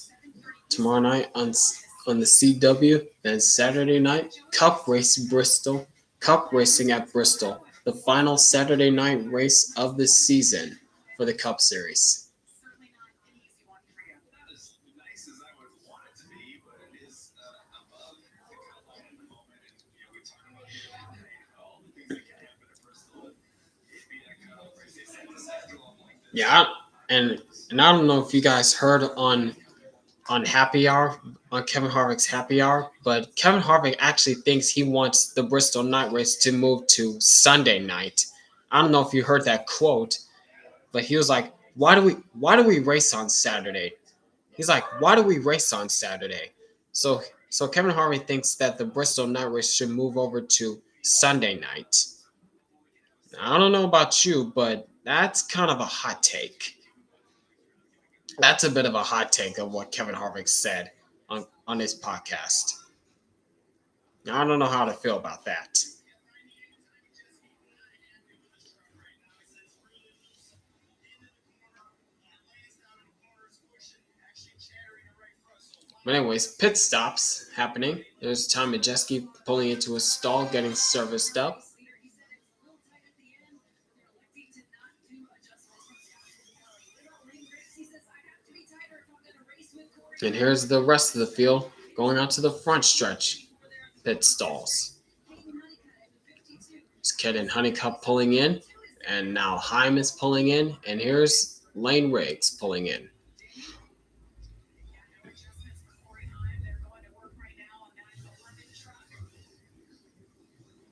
Tomorrow night on the CW. Then Saturday night, Cup race Bristol. Cup racing at Bristol. The final Saturday night race of the season for the Cup Series. Yeah, and and I don't know if you guys heard on Happy Hour, on Kevin Harvick's Happy Hour, but Kevin Harvick actually thinks he wants the Bristol night race to move to Sunday night. I don't know if you heard that quote, but he was like, "Why do we race on Saturday?" He's like, "Why do we race on Saturday?" So Kevin Harvick thinks that the Bristol night race should move over to Sunday night. I don't know about you, but that's kind of a hot take. That's a bit of a hot take of what Kevin Harvick said on his podcast. I don't know how to feel about that. But anyways, pit stops happening. There's Tom Majeski pulling into a stall, getting serviced up. And here's the rest of the field going out to the front stretch pit stalls. It's Kid and Honeycutt pulling in, and now Heim is pulling in, and here's Lane Riggs pulling in.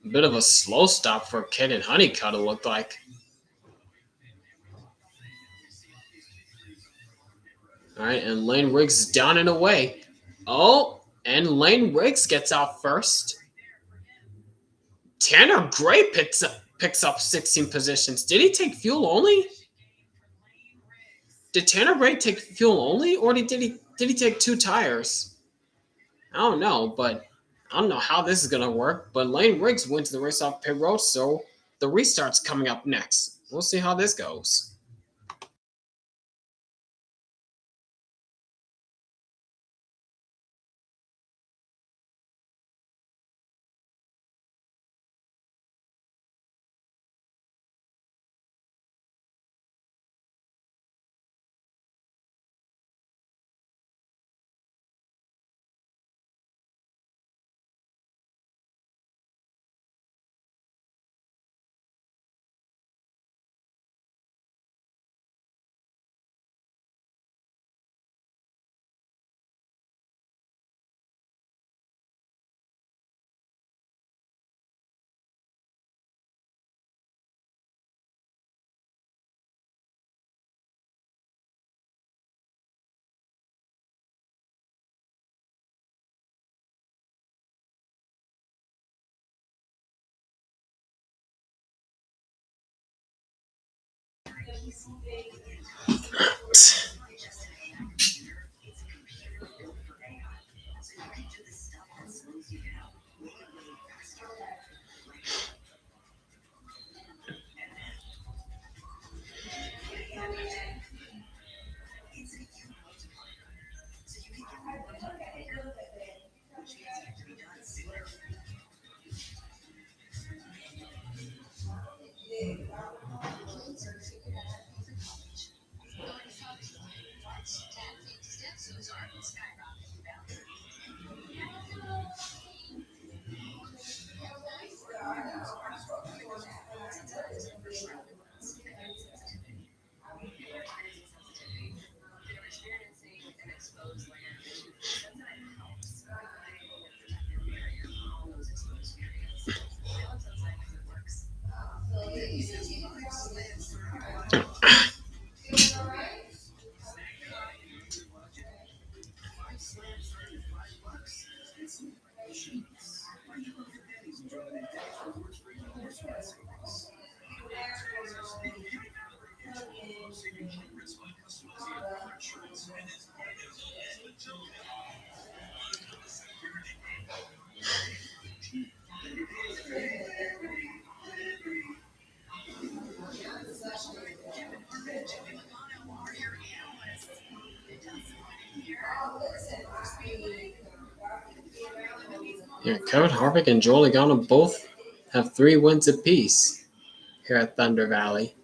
A bit of a slow stop for Kid and Honeycutt, it looked like. All right, and Lane Riggs is down and away. Oh, and Lane Riggs gets out first. Tanner Gray picks up 16 positions. Did he take fuel only? Did Tanner Gray take fuel only, or did he take two tires? I don't know, but I don't know how this is gonna work. But Lane Riggs wins the race off pit road, so the restart's coming up next. We'll see how this goes. Yeah, Kevin Harvick and Joe Logano both have 3 wins apiece here at Thunder Valley.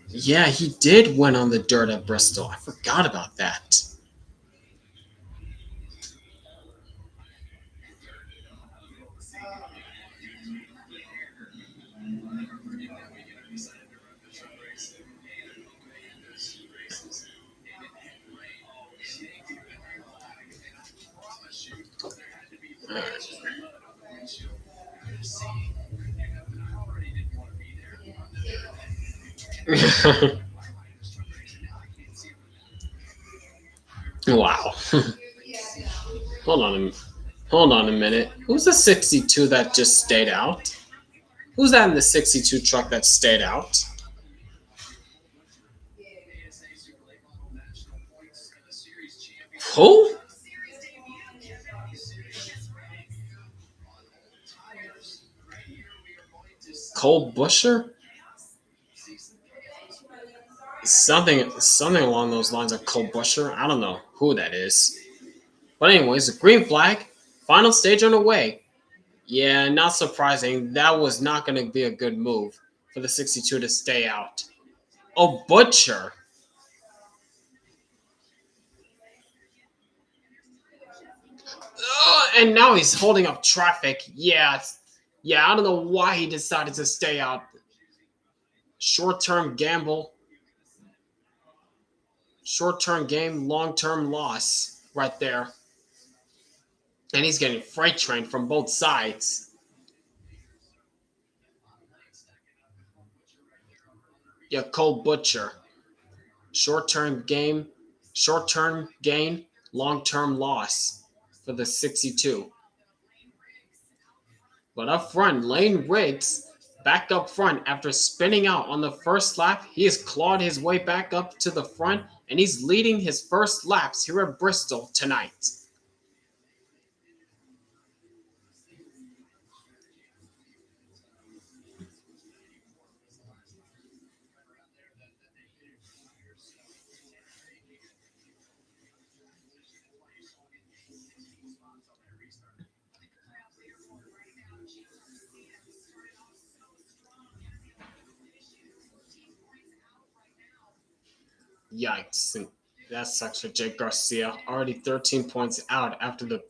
Yeah, he did win on the dirt at Bristol. I forgot about that. Wow. hold on, hold on a minute. Who's the 62 that just stayed out? Who's that in the 62 truck that stayed out? Who? Cole Busher? Something along those lines of Cole Busher. I don't know who that is. But anyways, the green flag, final stage on the way. Yeah, not surprising. That was not going to be a good move for the 62 to stay out. Oh, Butcher. And now he's holding up traffic. Yeah, I don't know why he decided to stay out. Short-term gamble, short-term game, long-term loss right there. And he's getting freight trained from both sides. Yeah, Cole Butcher. Short-term game, short-term gain, long-term loss for the 62. But up front, Lane Riggs back up front after spinning out on the first lap. He has clawed his way back up to the front and he's leading his first laps here at Bristol tonight. Yikes. And that sucks for Jake Garcia. Already 13 points out after the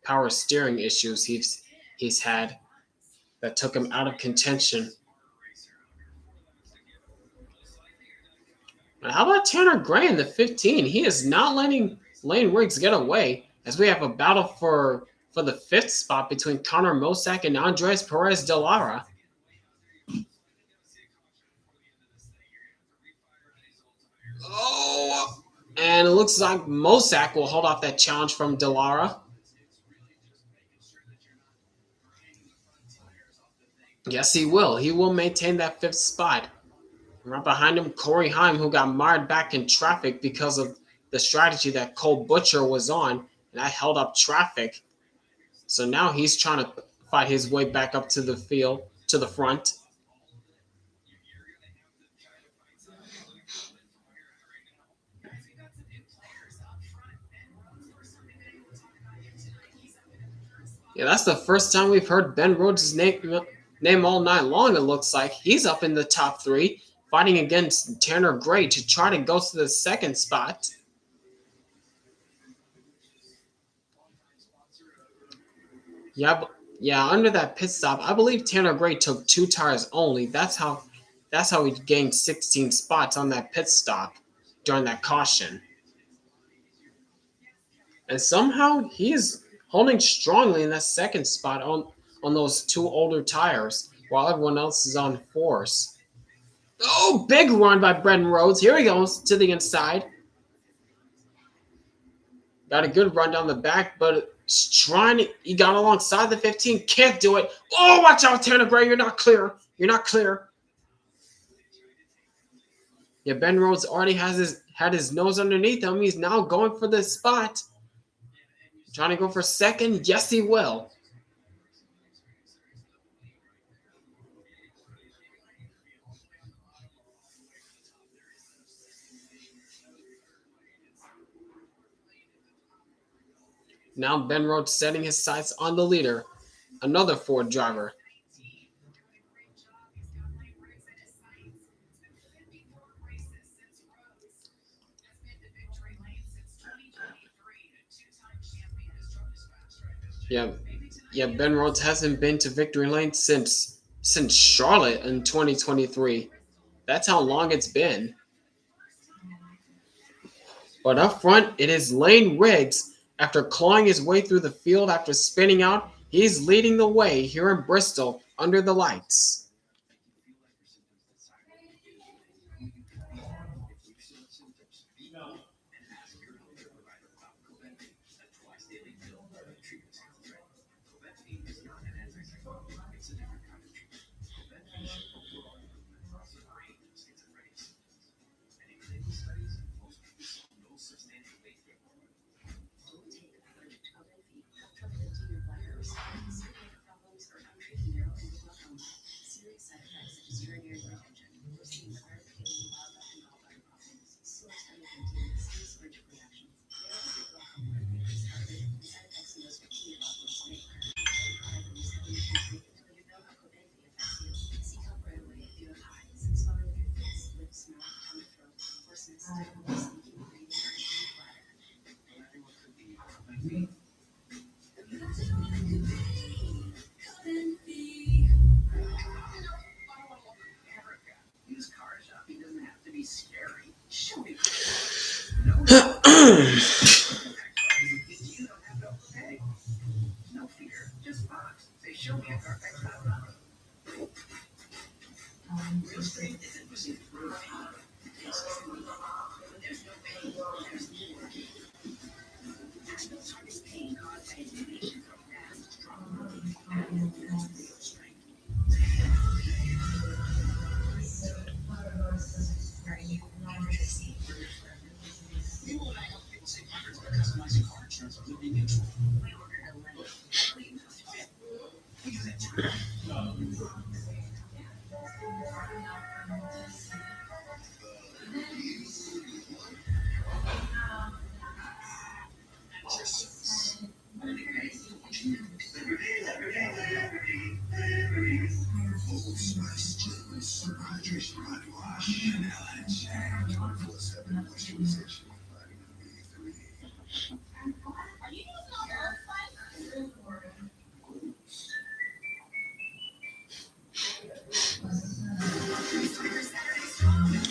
power steering issues he's had that took him out of contention. And how about Tanner Gray in the 15? He is not letting Lane Riggs get away as we have a battle for the fifth spot between Connor Mosack and Andres Perez de Lara. Oh, and it looks like Mosack will hold off that challenge from de Lara. Yes, he will. He will maintain that fifth spot. Right behind him, Corey Heim, who got mired back in traffic because of the strategy that Cole Butcher was on, and that held up traffic. So now he's trying to fight his way back up to the field, to the front. Yeah, that's the first time we've heard Ben Rhodes' name all night long, it looks like. He's up in the top three, fighting against Tanner Gray to try to go to the second spot. Yeah, under that pit stop, I believe Tanner Gray took 2 tires only. That's how he gained 16 spots on that pit stop during that caution. And somehow he is holding strongly in that second spot on those 2 older tires while everyone else is on fours. Oh, big run by Brendan Rhodes. Here he goes to the inside. Got a good run down the back, but he got alongside the 15. Can't do it. Oh, watch out, Tanner Gray. You're not clear. You're not clear. Yeah, Ben Rhodes already had his nose underneath him. He's now going for this spot. Trying to go for second. Yes, he will. Now Ben Rhodes setting his sights on the leader, another Ford driver. Yeah, yeah. Ben Rhodes hasn't been to victory lane since Charlotte in 2023. That's how long it's been. But up front, it is Lane Riggs. After clawing his way through the field after spinning out, he's leading the way here in Bristol under the lights.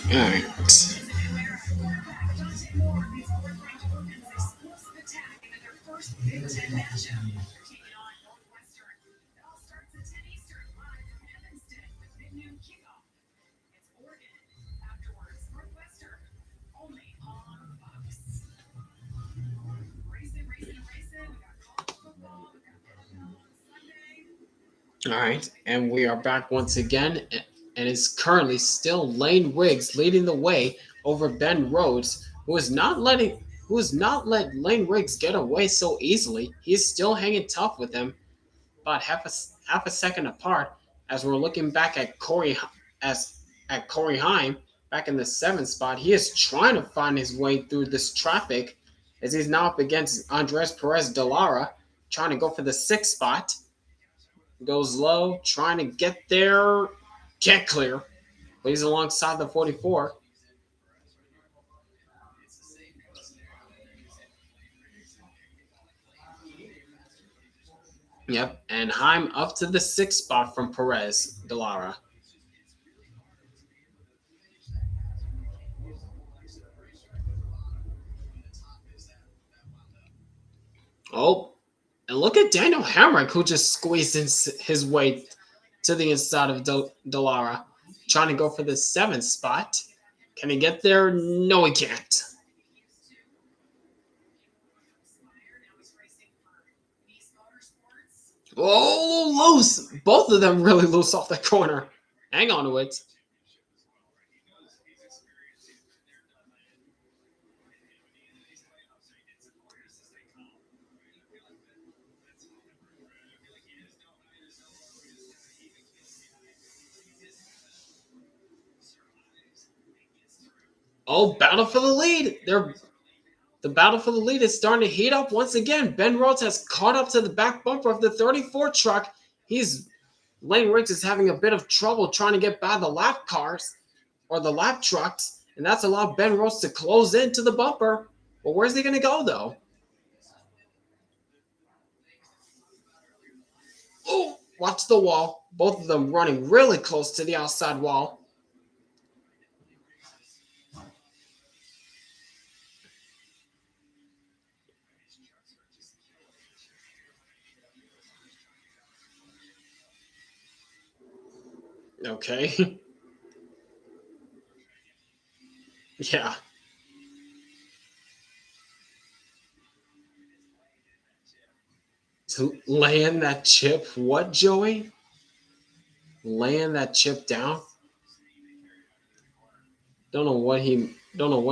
All right. All right, and we are back once again, and it's currently still Lane Riggs leading the way over Ben Rhodes, who has not let Lane Riggs get away so easily. He's still hanging tough with him, about half a second apart. As we're looking back at Corey Heim back in the seventh spot, he is trying to find his way through this traffic, as he's now up against Andres Perez de Lara, trying to go for the sixth spot. Goes low, trying to get there. Can't clear. But he's alongside the 44. Yep, and Heim up to the sixth spot from Perez Delara. Oh, and look at Daniel Hamrick, who just squeezed his way to the inside of Delara, trying to go for the seventh spot. Can he get there? No, he can't. Oh, loose. Both of them really loose off the corner. Hang on to it. Oh, battle for the lead. They're The battle for the lead is starting to heat up once again. Ben Rhodes has caught up to the back bumper of the 34 truck. Lane Riggs is having a bit of trouble trying to get by the lap cars or the lap trucks, and that's allowed Ben Rhodes to close into the bumper. But where's he going to go, though? Oh, watch the wall. Both of them running really close to the outside wall. Okay. Yeah. To laying that chip. What, Joey? Laying that chip down? Don't know what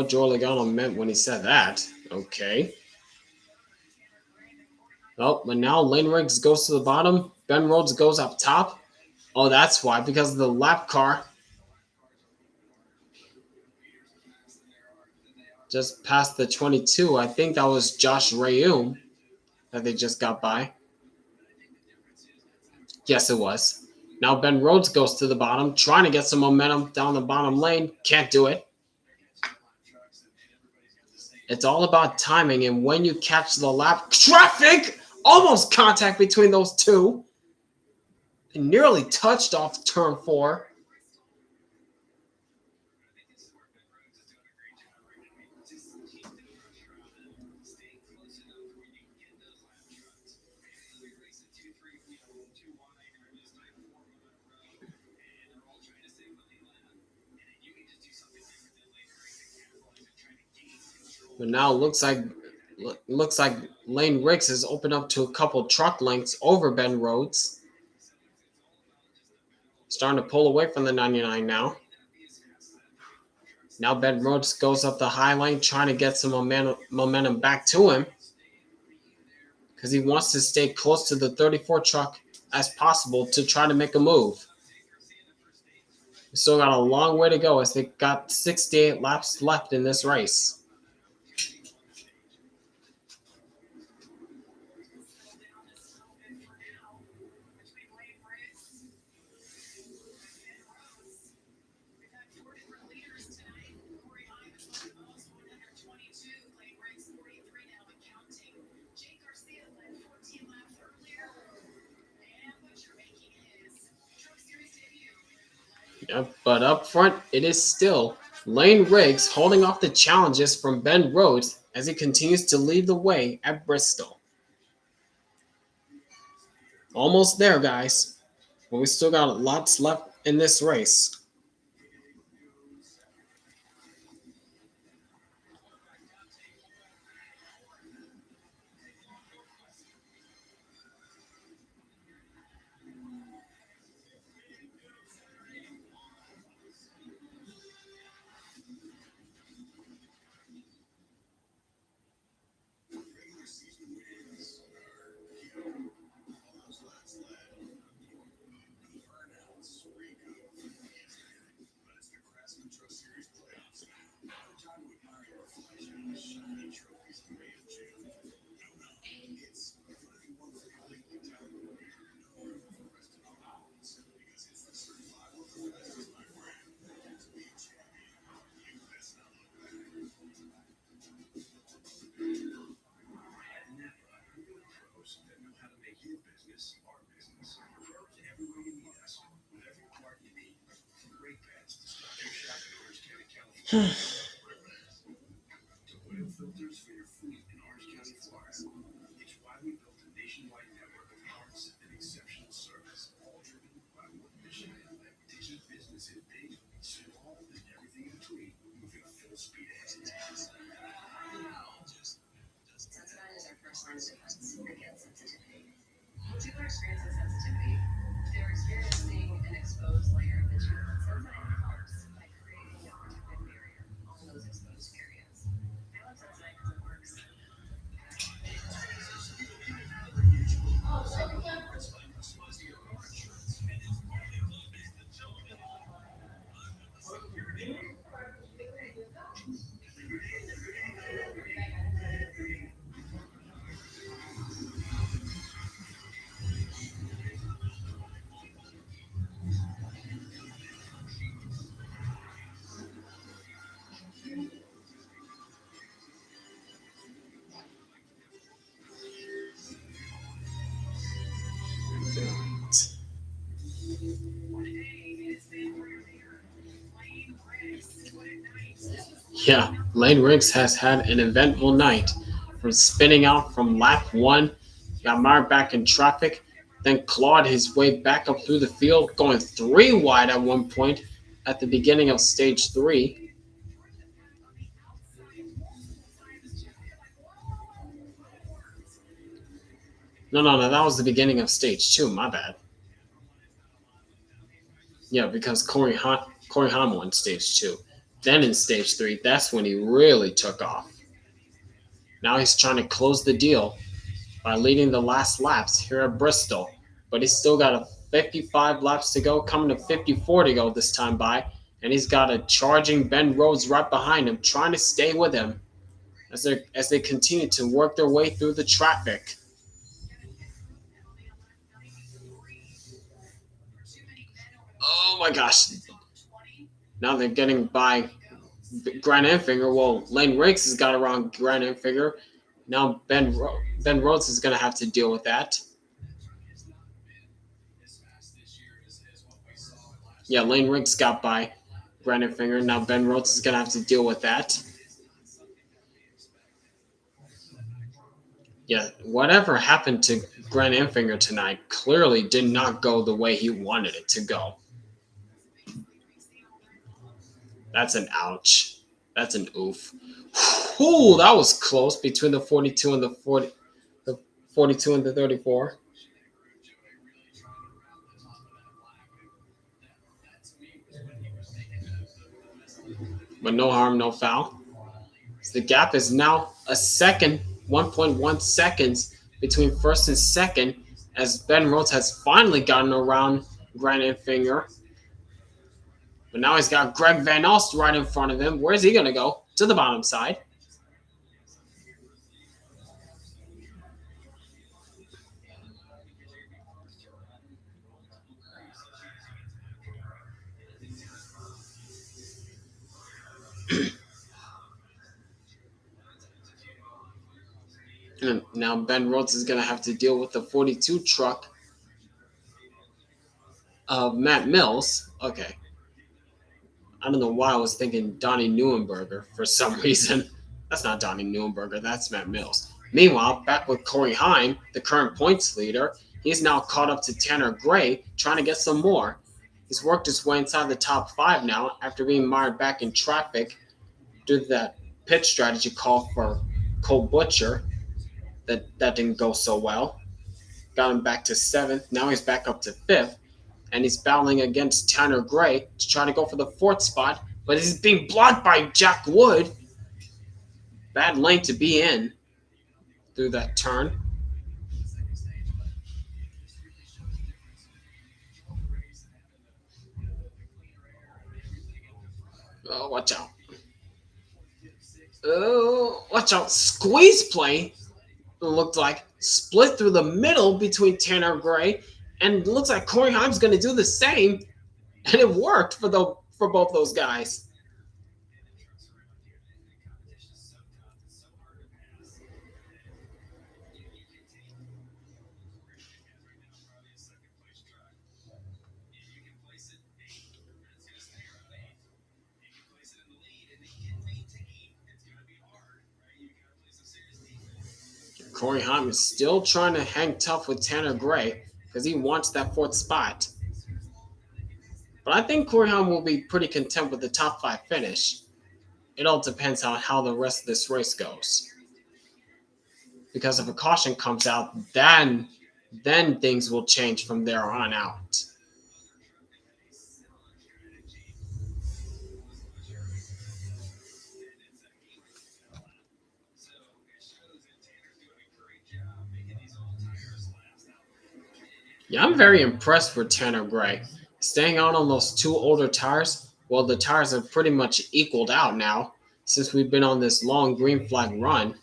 Joe Logano meant when he said that. Okay. Oh, but now Lane Riggs goes to the bottom. Ben Rhodes goes up top. Oh, that's why, because of the lap car just past the 22. I think that was Josh Rayum that they just got by. Yes, it was. Now Ben Rhodes goes to the bottom, trying to get some momentum down the bottom lane. Can't do it. It's all about timing and when you catch the lap. Traffic! Almost contact between those two. It nearly touched off turn 4. But now it looks like Lane Riggs has opened up to a couple truck lengths over Ben Rhodes. Starting to pull away from the 99 now. Now Ben Rhodes goes up the high lane trying to get some momentum back to him because he wants to stay close to the 34 truck as possible to try to make a move. We still got a long way to go as they got 68 laps left in this race. Yep, but up front, it is still Lane Riggs holding off the challenges from Ben Rhodes as he continues to lead the way at Bristol. Almost there, guys, but we still got lots left in this race. Yeah, Lane Riggs has had an eventful night. From spinning out from lap one, got mired back in traffic, then clawed his way back up through the field, going three wide at one point at the beginning of stage three. No, that was the beginning of stage two. My bad. Yeah, because Corey Haim won stage two. Then in stage three, that's when he really took off. Now he's trying to close the deal by leading the last laps here at Bristol, but he's still got a 55 laps to go, coming to 54 to go this time by, and he's got a charging Ben Rhodes right behind him, trying to stay with him as they continue to work their way through the traffic. Oh my gosh! Now they're getting by Grant Enfinger. Well, Lane Riggs has got around Grant Enfinger. Now Ben Rhodes is going to have to deal with that. Yeah, Lane Riggs got by Grant Enfinger. Now Ben Rhodes is going to have to deal with that. Yeah, whatever happened to Grant Enfinger tonight clearly did not go the way he wanted it to go. That's an ouch. That's an oof. Whew, that was close between the 42 and the 42 and the 34. But no harm, no foul. So the gap is now a second, 1.1 seconds between first and second, as Ben Rhodes has finally gotten around Grant Enfinger. But now he's got Greg Van Alst right in front of him. Where's he going to go? To the bottom side. And now Ben Rhodes is going to have to deal with the 42 truck of Matt Mills. Okay. I don't know why I was thinking Donnie Neuenberger for some reason. That's not Donnie Neuenberger, that's Matt Mills. Meanwhile, back with Corey Heim, the current points leader, he's now caught up to Tanner Gray, trying to get some more. He's worked his way inside the top five now after being mired back in traffic due to that pit strategy call for Cole Butcher that didn't go so well. Got him back to seventh. Now he's back up to fifth, and he's battling against Tanner Gray to try to go for the fourth spot, but he's being blocked by Jack Wood. Bad lane to be in through that turn. Oh, watch out. Oh, watch out. Squeeze play, it looked like, split through the middle between Tanner Gray, and it looks like Corey Heim's going to do the same, and it worked for both those guys. Corey Heim is still trying to hang tough with Tanner Gray because he wants that fourth spot. But I think Corey Heim will be pretty content with the top five finish. It all depends on how the rest of this race goes. Because if a caution comes out, then things will change from there on out. Yeah, I'm very impressed with Tanner Gray. Staying on those two older tires, well, the tires have pretty much equaled out now since we've been on this long green flag run.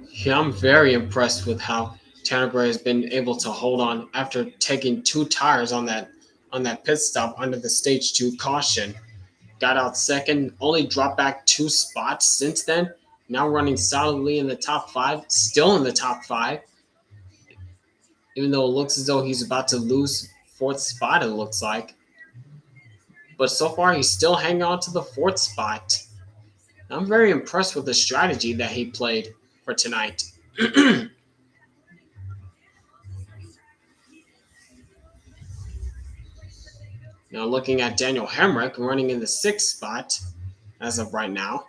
Yeah, I'm very impressed with how Tanner Gray has been able to hold on after taking two tires on that pit stop under the stage two caution. Got out second, only dropped back two spots since then. Now running solidly in the top five, still in the top five, even though it looks as though he's about to lose fourth spot, it looks like. But so far, he's still hanging on to the fourth spot. I'm very impressed with the strategy that he played for tonight. Now, looking at Daniel Hemrick running in the sixth spot as of right now.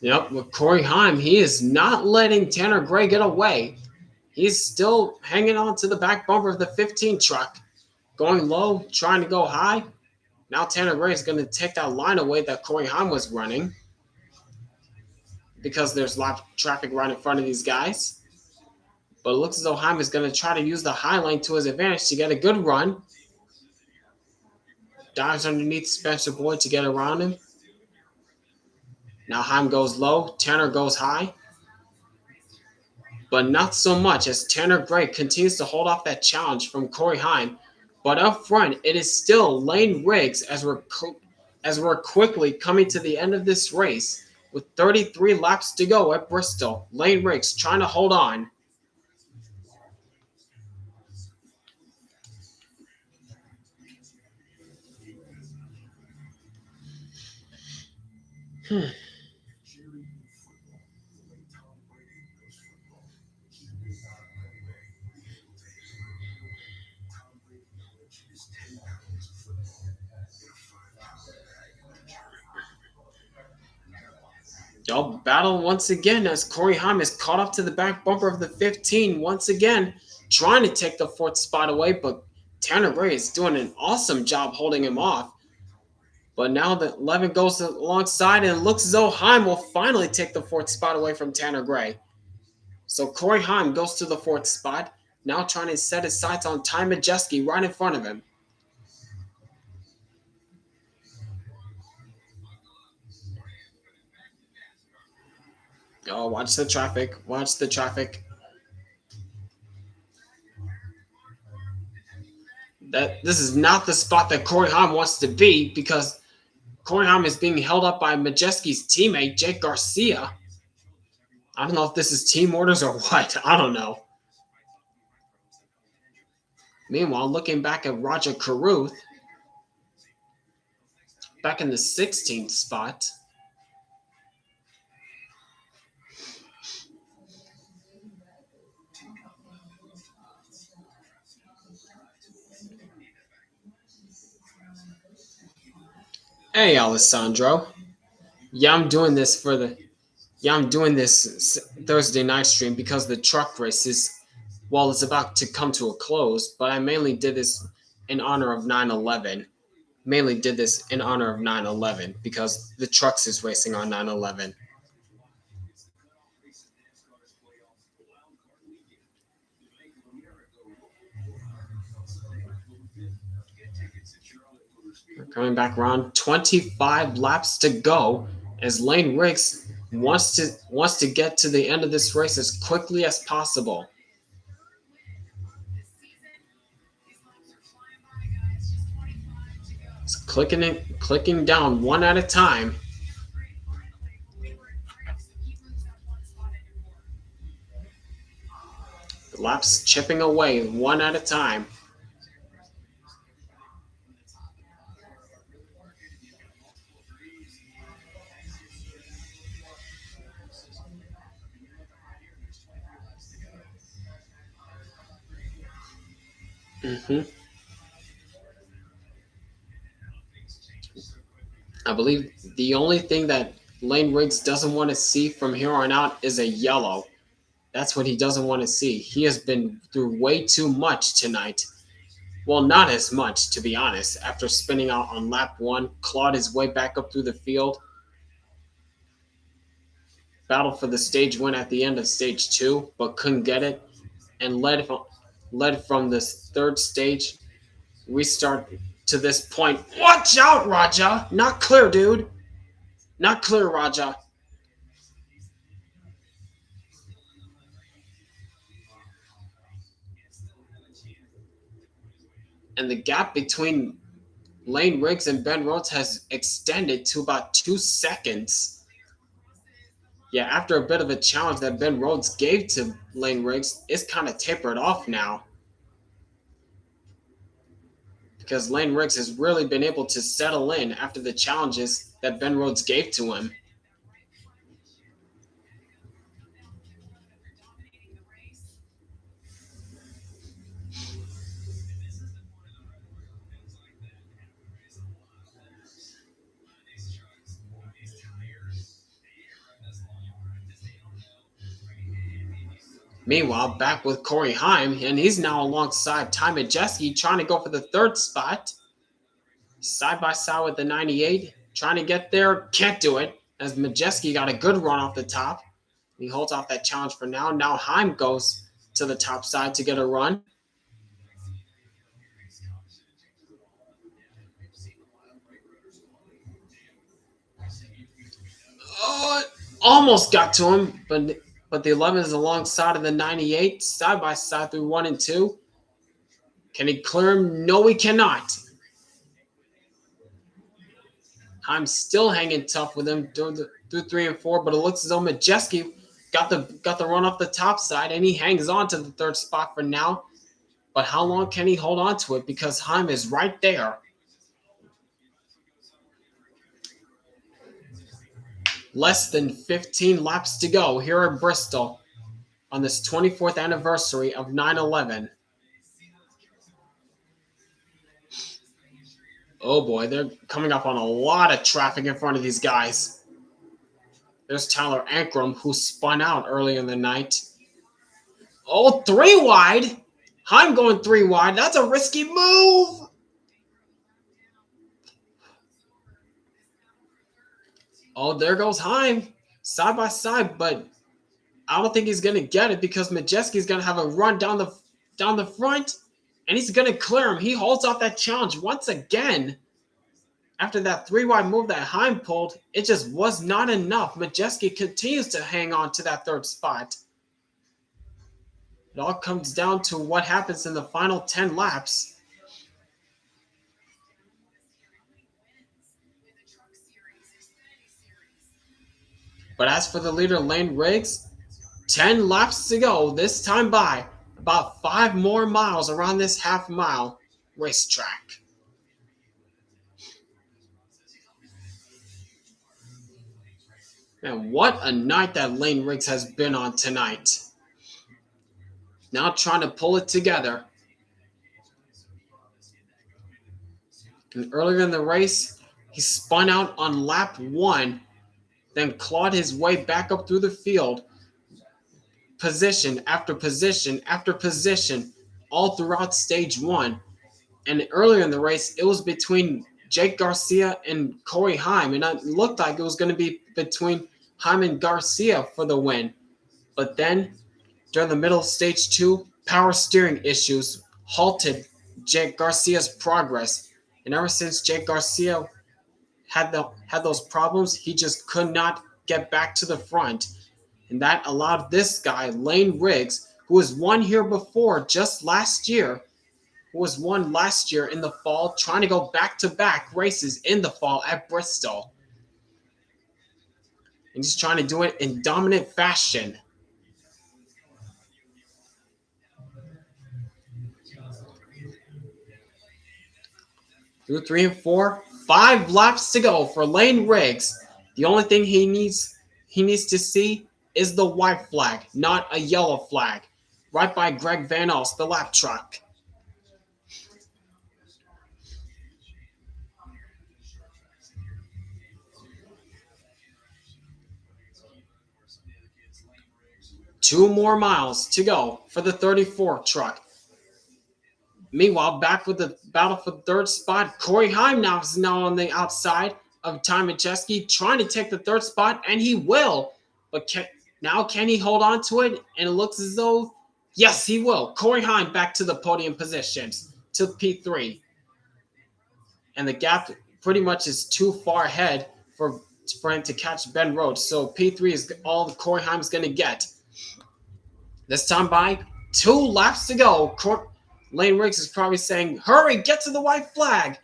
Yep, with Corey Heim, he is not letting Tanner Gray get away. He's still hanging on to the back bumper of the 15 truck, going low, trying to go high. Now Tanner Gray is going to take that line away that Corey Heim was running because there's lap traffic right in front of these guys. But it looks as though Heim is going to try to use the high lane to his advantage to get a good run. Dives underneath Spencer Boyd to get around him. Now Heim goes low, Tanner goes high. But not so much as Tanner Gray continues to hold off that challenge from Corey Heim. But up front, it is still Lane Riggs as we're quickly coming to the end of this race with 33 laps to go at Bristol. Lane Riggs trying to hold on. Y'all battle once again as Corey Heim is caught up to the back bumper of the 15 once again, trying to take the fourth spot away, but Tanner Gray is doing an awesome job holding him off. But now that Levin goes alongside and looks as though Heim will finally take the fourth spot away from Tanner Gray. So Corey Heim goes to the fourth spot, now trying to set his sights on Ty Majeski right in front of him. Oh, watch the traffic. Watch the traffic. This is not the spot that Corey Heim wants to be because Corey Heim is being held up by Majeski's teammate, Jake Garcia. I don't know if this is team orders or what. I don't know. Meanwhile, looking back at Roger Carruth, back in the 16th spot. Hey, Alessandro. I'm doing this Thursday night stream because the truck race is, well, it's about to come to a close, but I mainly did this in honor of 9/11. Mainly did this in honor of 9/11 because the trucks is racing on 9/11. We're coming back around, 25 laps to go as Lane Riggs wants to get to the end of this race as quickly as possible. It's clicking down one at a time. The laps chipping away one at a time. I believe the only thing that Lane Riggs doesn't want to see from here on out is a yellow. That's what he doesn't want to see. He has been through way too much tonight. Well, not as much, to be honest. After spinning out on lap 1, clawed his way back up through the field. Battled for the stage win at the end of stage 2, but couldn't get it. And led from this third stage restart to this point. Watch out, Raja! Not clear, dude. Not clear, Raja. And the gap between Lane Riggs and Ben Rhodes has extended to about 2 seconds. Yeah, after a bit of a challenge that Ben Rhodes gave to Lane Riggs, it's kind of tapered off now. Because Lane Riggs has really been able to settle in after the challenges that Ben Rhodes gave to him. Meanwhile, back with Corey Heim, and he's now alongside Ty Majeski trying to go for the third spot. Side by side with the 98, trying to get there, can't do it, as Majeski got a good run off the top. He holds off that challenge for now. Now Heim goes to the top side to get a run. Oh, almost got to him, but the 11 is alongside of the 98, side by side through 1 and 2. Can he clear him? No, he cannot. I'm still hanging tough with him through 3 and 4, but it looks as though Majeski got the run off the top side, and he hangs on to the third spot for now. But how long can he hold on to it? Because Heim is right there. Less than 15 laps to go here at Bristol on this 24th anniversary of 9/11. Oh boy, they're coming up on a lot of traffic in front of these guys. There's Tyler Ankrum, who spun out early in the night. Oh, 3 wide. Heim going 3 wide. That's a risky move. Oh, there goes Heim. Side by side, but I don't think he's going to get it because Majeski's going to have a run down the front, and he's going to clear him. He holds off that challenge once again. After that 3 wide move that Heim pulled, it just was not enough. Majeski continues to hang on to that third spot. It all comes down to what happens in the final 10 laps. But as for the leader, Lane Riggs, 10 laps to go, this time by about 5 more miles around this half-mile racetrack. Man, what a night that Lane Riggs has been on tonight. Now trying to pull it together. And earlier in the race, he spun out on lap 1, then clawed his way back up through the field, position after position after position, all throughout stage 1. And earlier in the race, it was between Jake Garcia and Corey Heim, and it looked like it was going to be between Heim and Garcia for the win. But then, during the middle of stage 2, power steering issues halted Jake Garcia's progress. And ever since Jake Garcia had those problems, he just could not get back to the front. And that allowed this guy, Lane Riggs, who was won here before just last year, who was won last year in the fall, trying to go back-to-back races in the fall at Bristol. And he's trying to do it in dominant fashion. Through 3 and 4, 5 laps to go for Lane Riggs. The only thing he needs to see is the white flag, not a yellow flag. Right by Greg Van Alst, the lap truck. Two more miles to go for the 34 truck. Meanwhile, back with the battle for the third spot, Corey Heim now is on the outside of Ty Majeski, trying to take the third spot, and he will. But can he hold on to it? And it looks as though, yes, he will. Corey Heim back to the podium positions, to P3. And the gap pretty much is too far ahead for him to catch Ben Rhodes. So P3 is all Corey Heim's going to get. This time by 2 laps to go. Lane Riggs is probably saying, hurry, get to the white flag.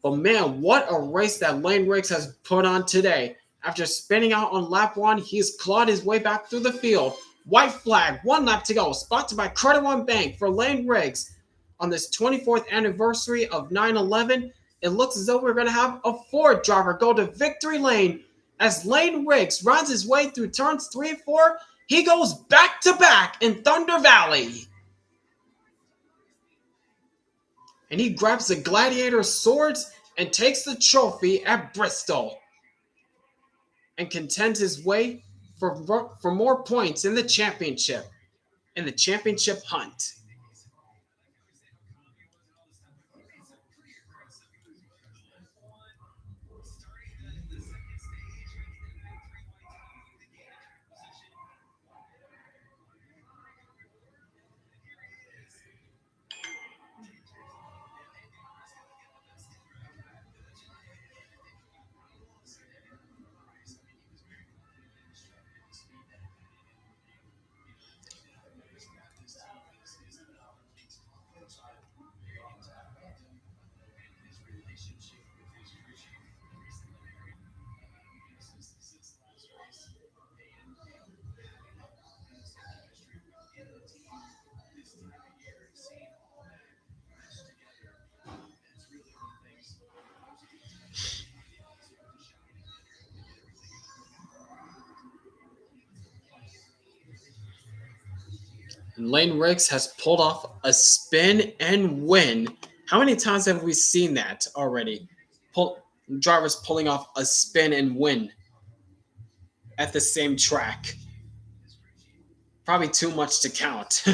But man, what a race that Lane Riggs has put on today. After spinning out on lap 1, he's clawed his way back through the field. White flag, 1 lap to go, sponsored by Credit One Bank for Lane Riggs. On this 24th anniversary of 9/11, it looks as though we're going to have a Ford driver go to victory lane. As Lane Riggs runs his way through turns 3 and 4, he goes back to back in Thunder Valley. And he grabs the gladiator swords and takes the trophy at Bristol and contends his way for more points in the championship hunt. And Lane Riggs has pulled off a spin and win. How many times have we seen that already? Drivers pulling off a spin and win at the same track. Probably too much to count.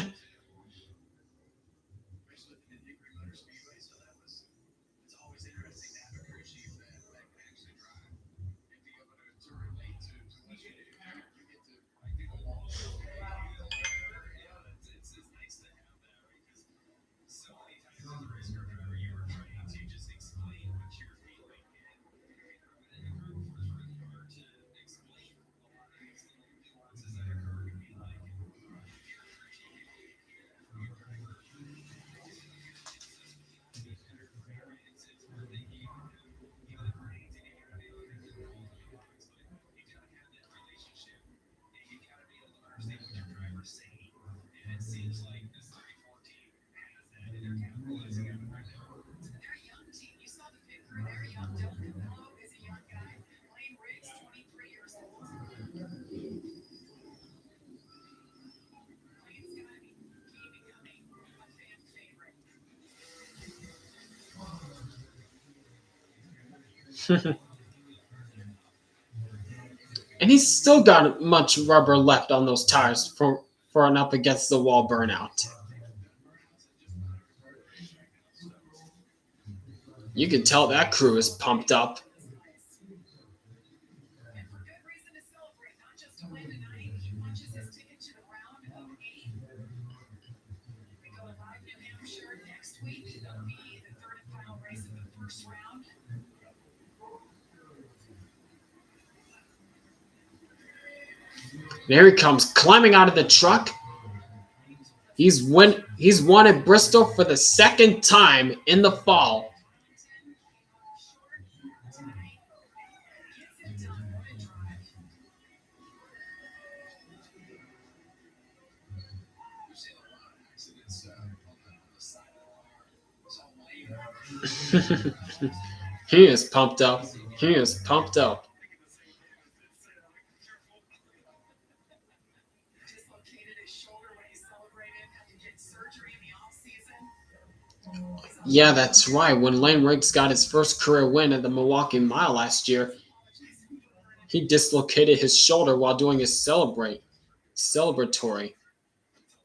And he's still got much rubber left on those tires for an up against the wall burnout. You can tell that crew is pumped up. There he comes, climbing out of the truck. He's won at Bristol for the second time in the fall. He is pumped up. He is pumped up. Yeah, that's right. When Lane Riggs got his first career win at the Milwaukee Mile last year, he dislocated his shoulder while doing his celebratory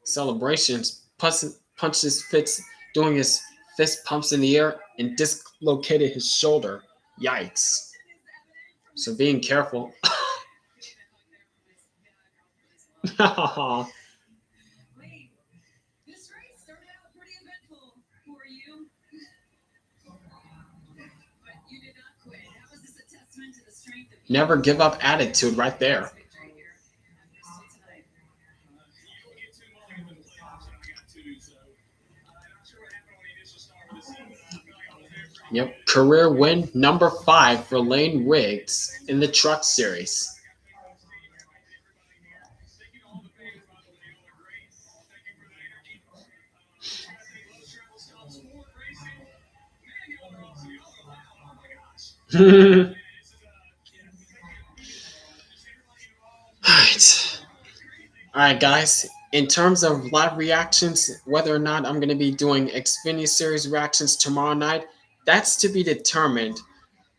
celebrations. Punched his fists, doing his fist pumps in the air, and dislocated his shoulder. Yikes! So being careful. Never give up attitude right there. Yep, career win number 5 for Lane Riggs in the Truck Series. All right. All right, guys. In terms of live reactions, whether or not I'm going to be doing Xfinity Series reactions tomorrow night, that's to be determined.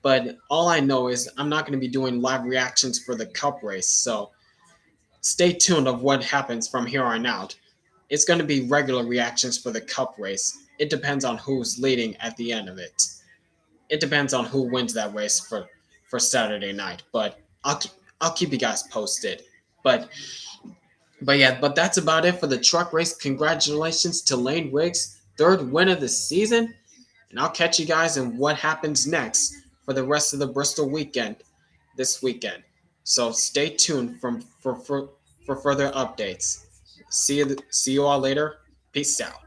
But all I know is I'm not going to be doing live reactions for the Cup race. So stay tuned of what happens from here on out. It's going to be regular reactions for the Cup race. It depends on who's leading at the end of it. It depends on who wins that race for Saturday night. But I'll keep you guys posted. But but that's about it for the truck race. Congratulations to Lane Riggs, third win of the season, and I'll catch you guys in what happens next for the rest of the Bristol weekend this weekend. So stay tuned for further updates. See you all later. Peace out.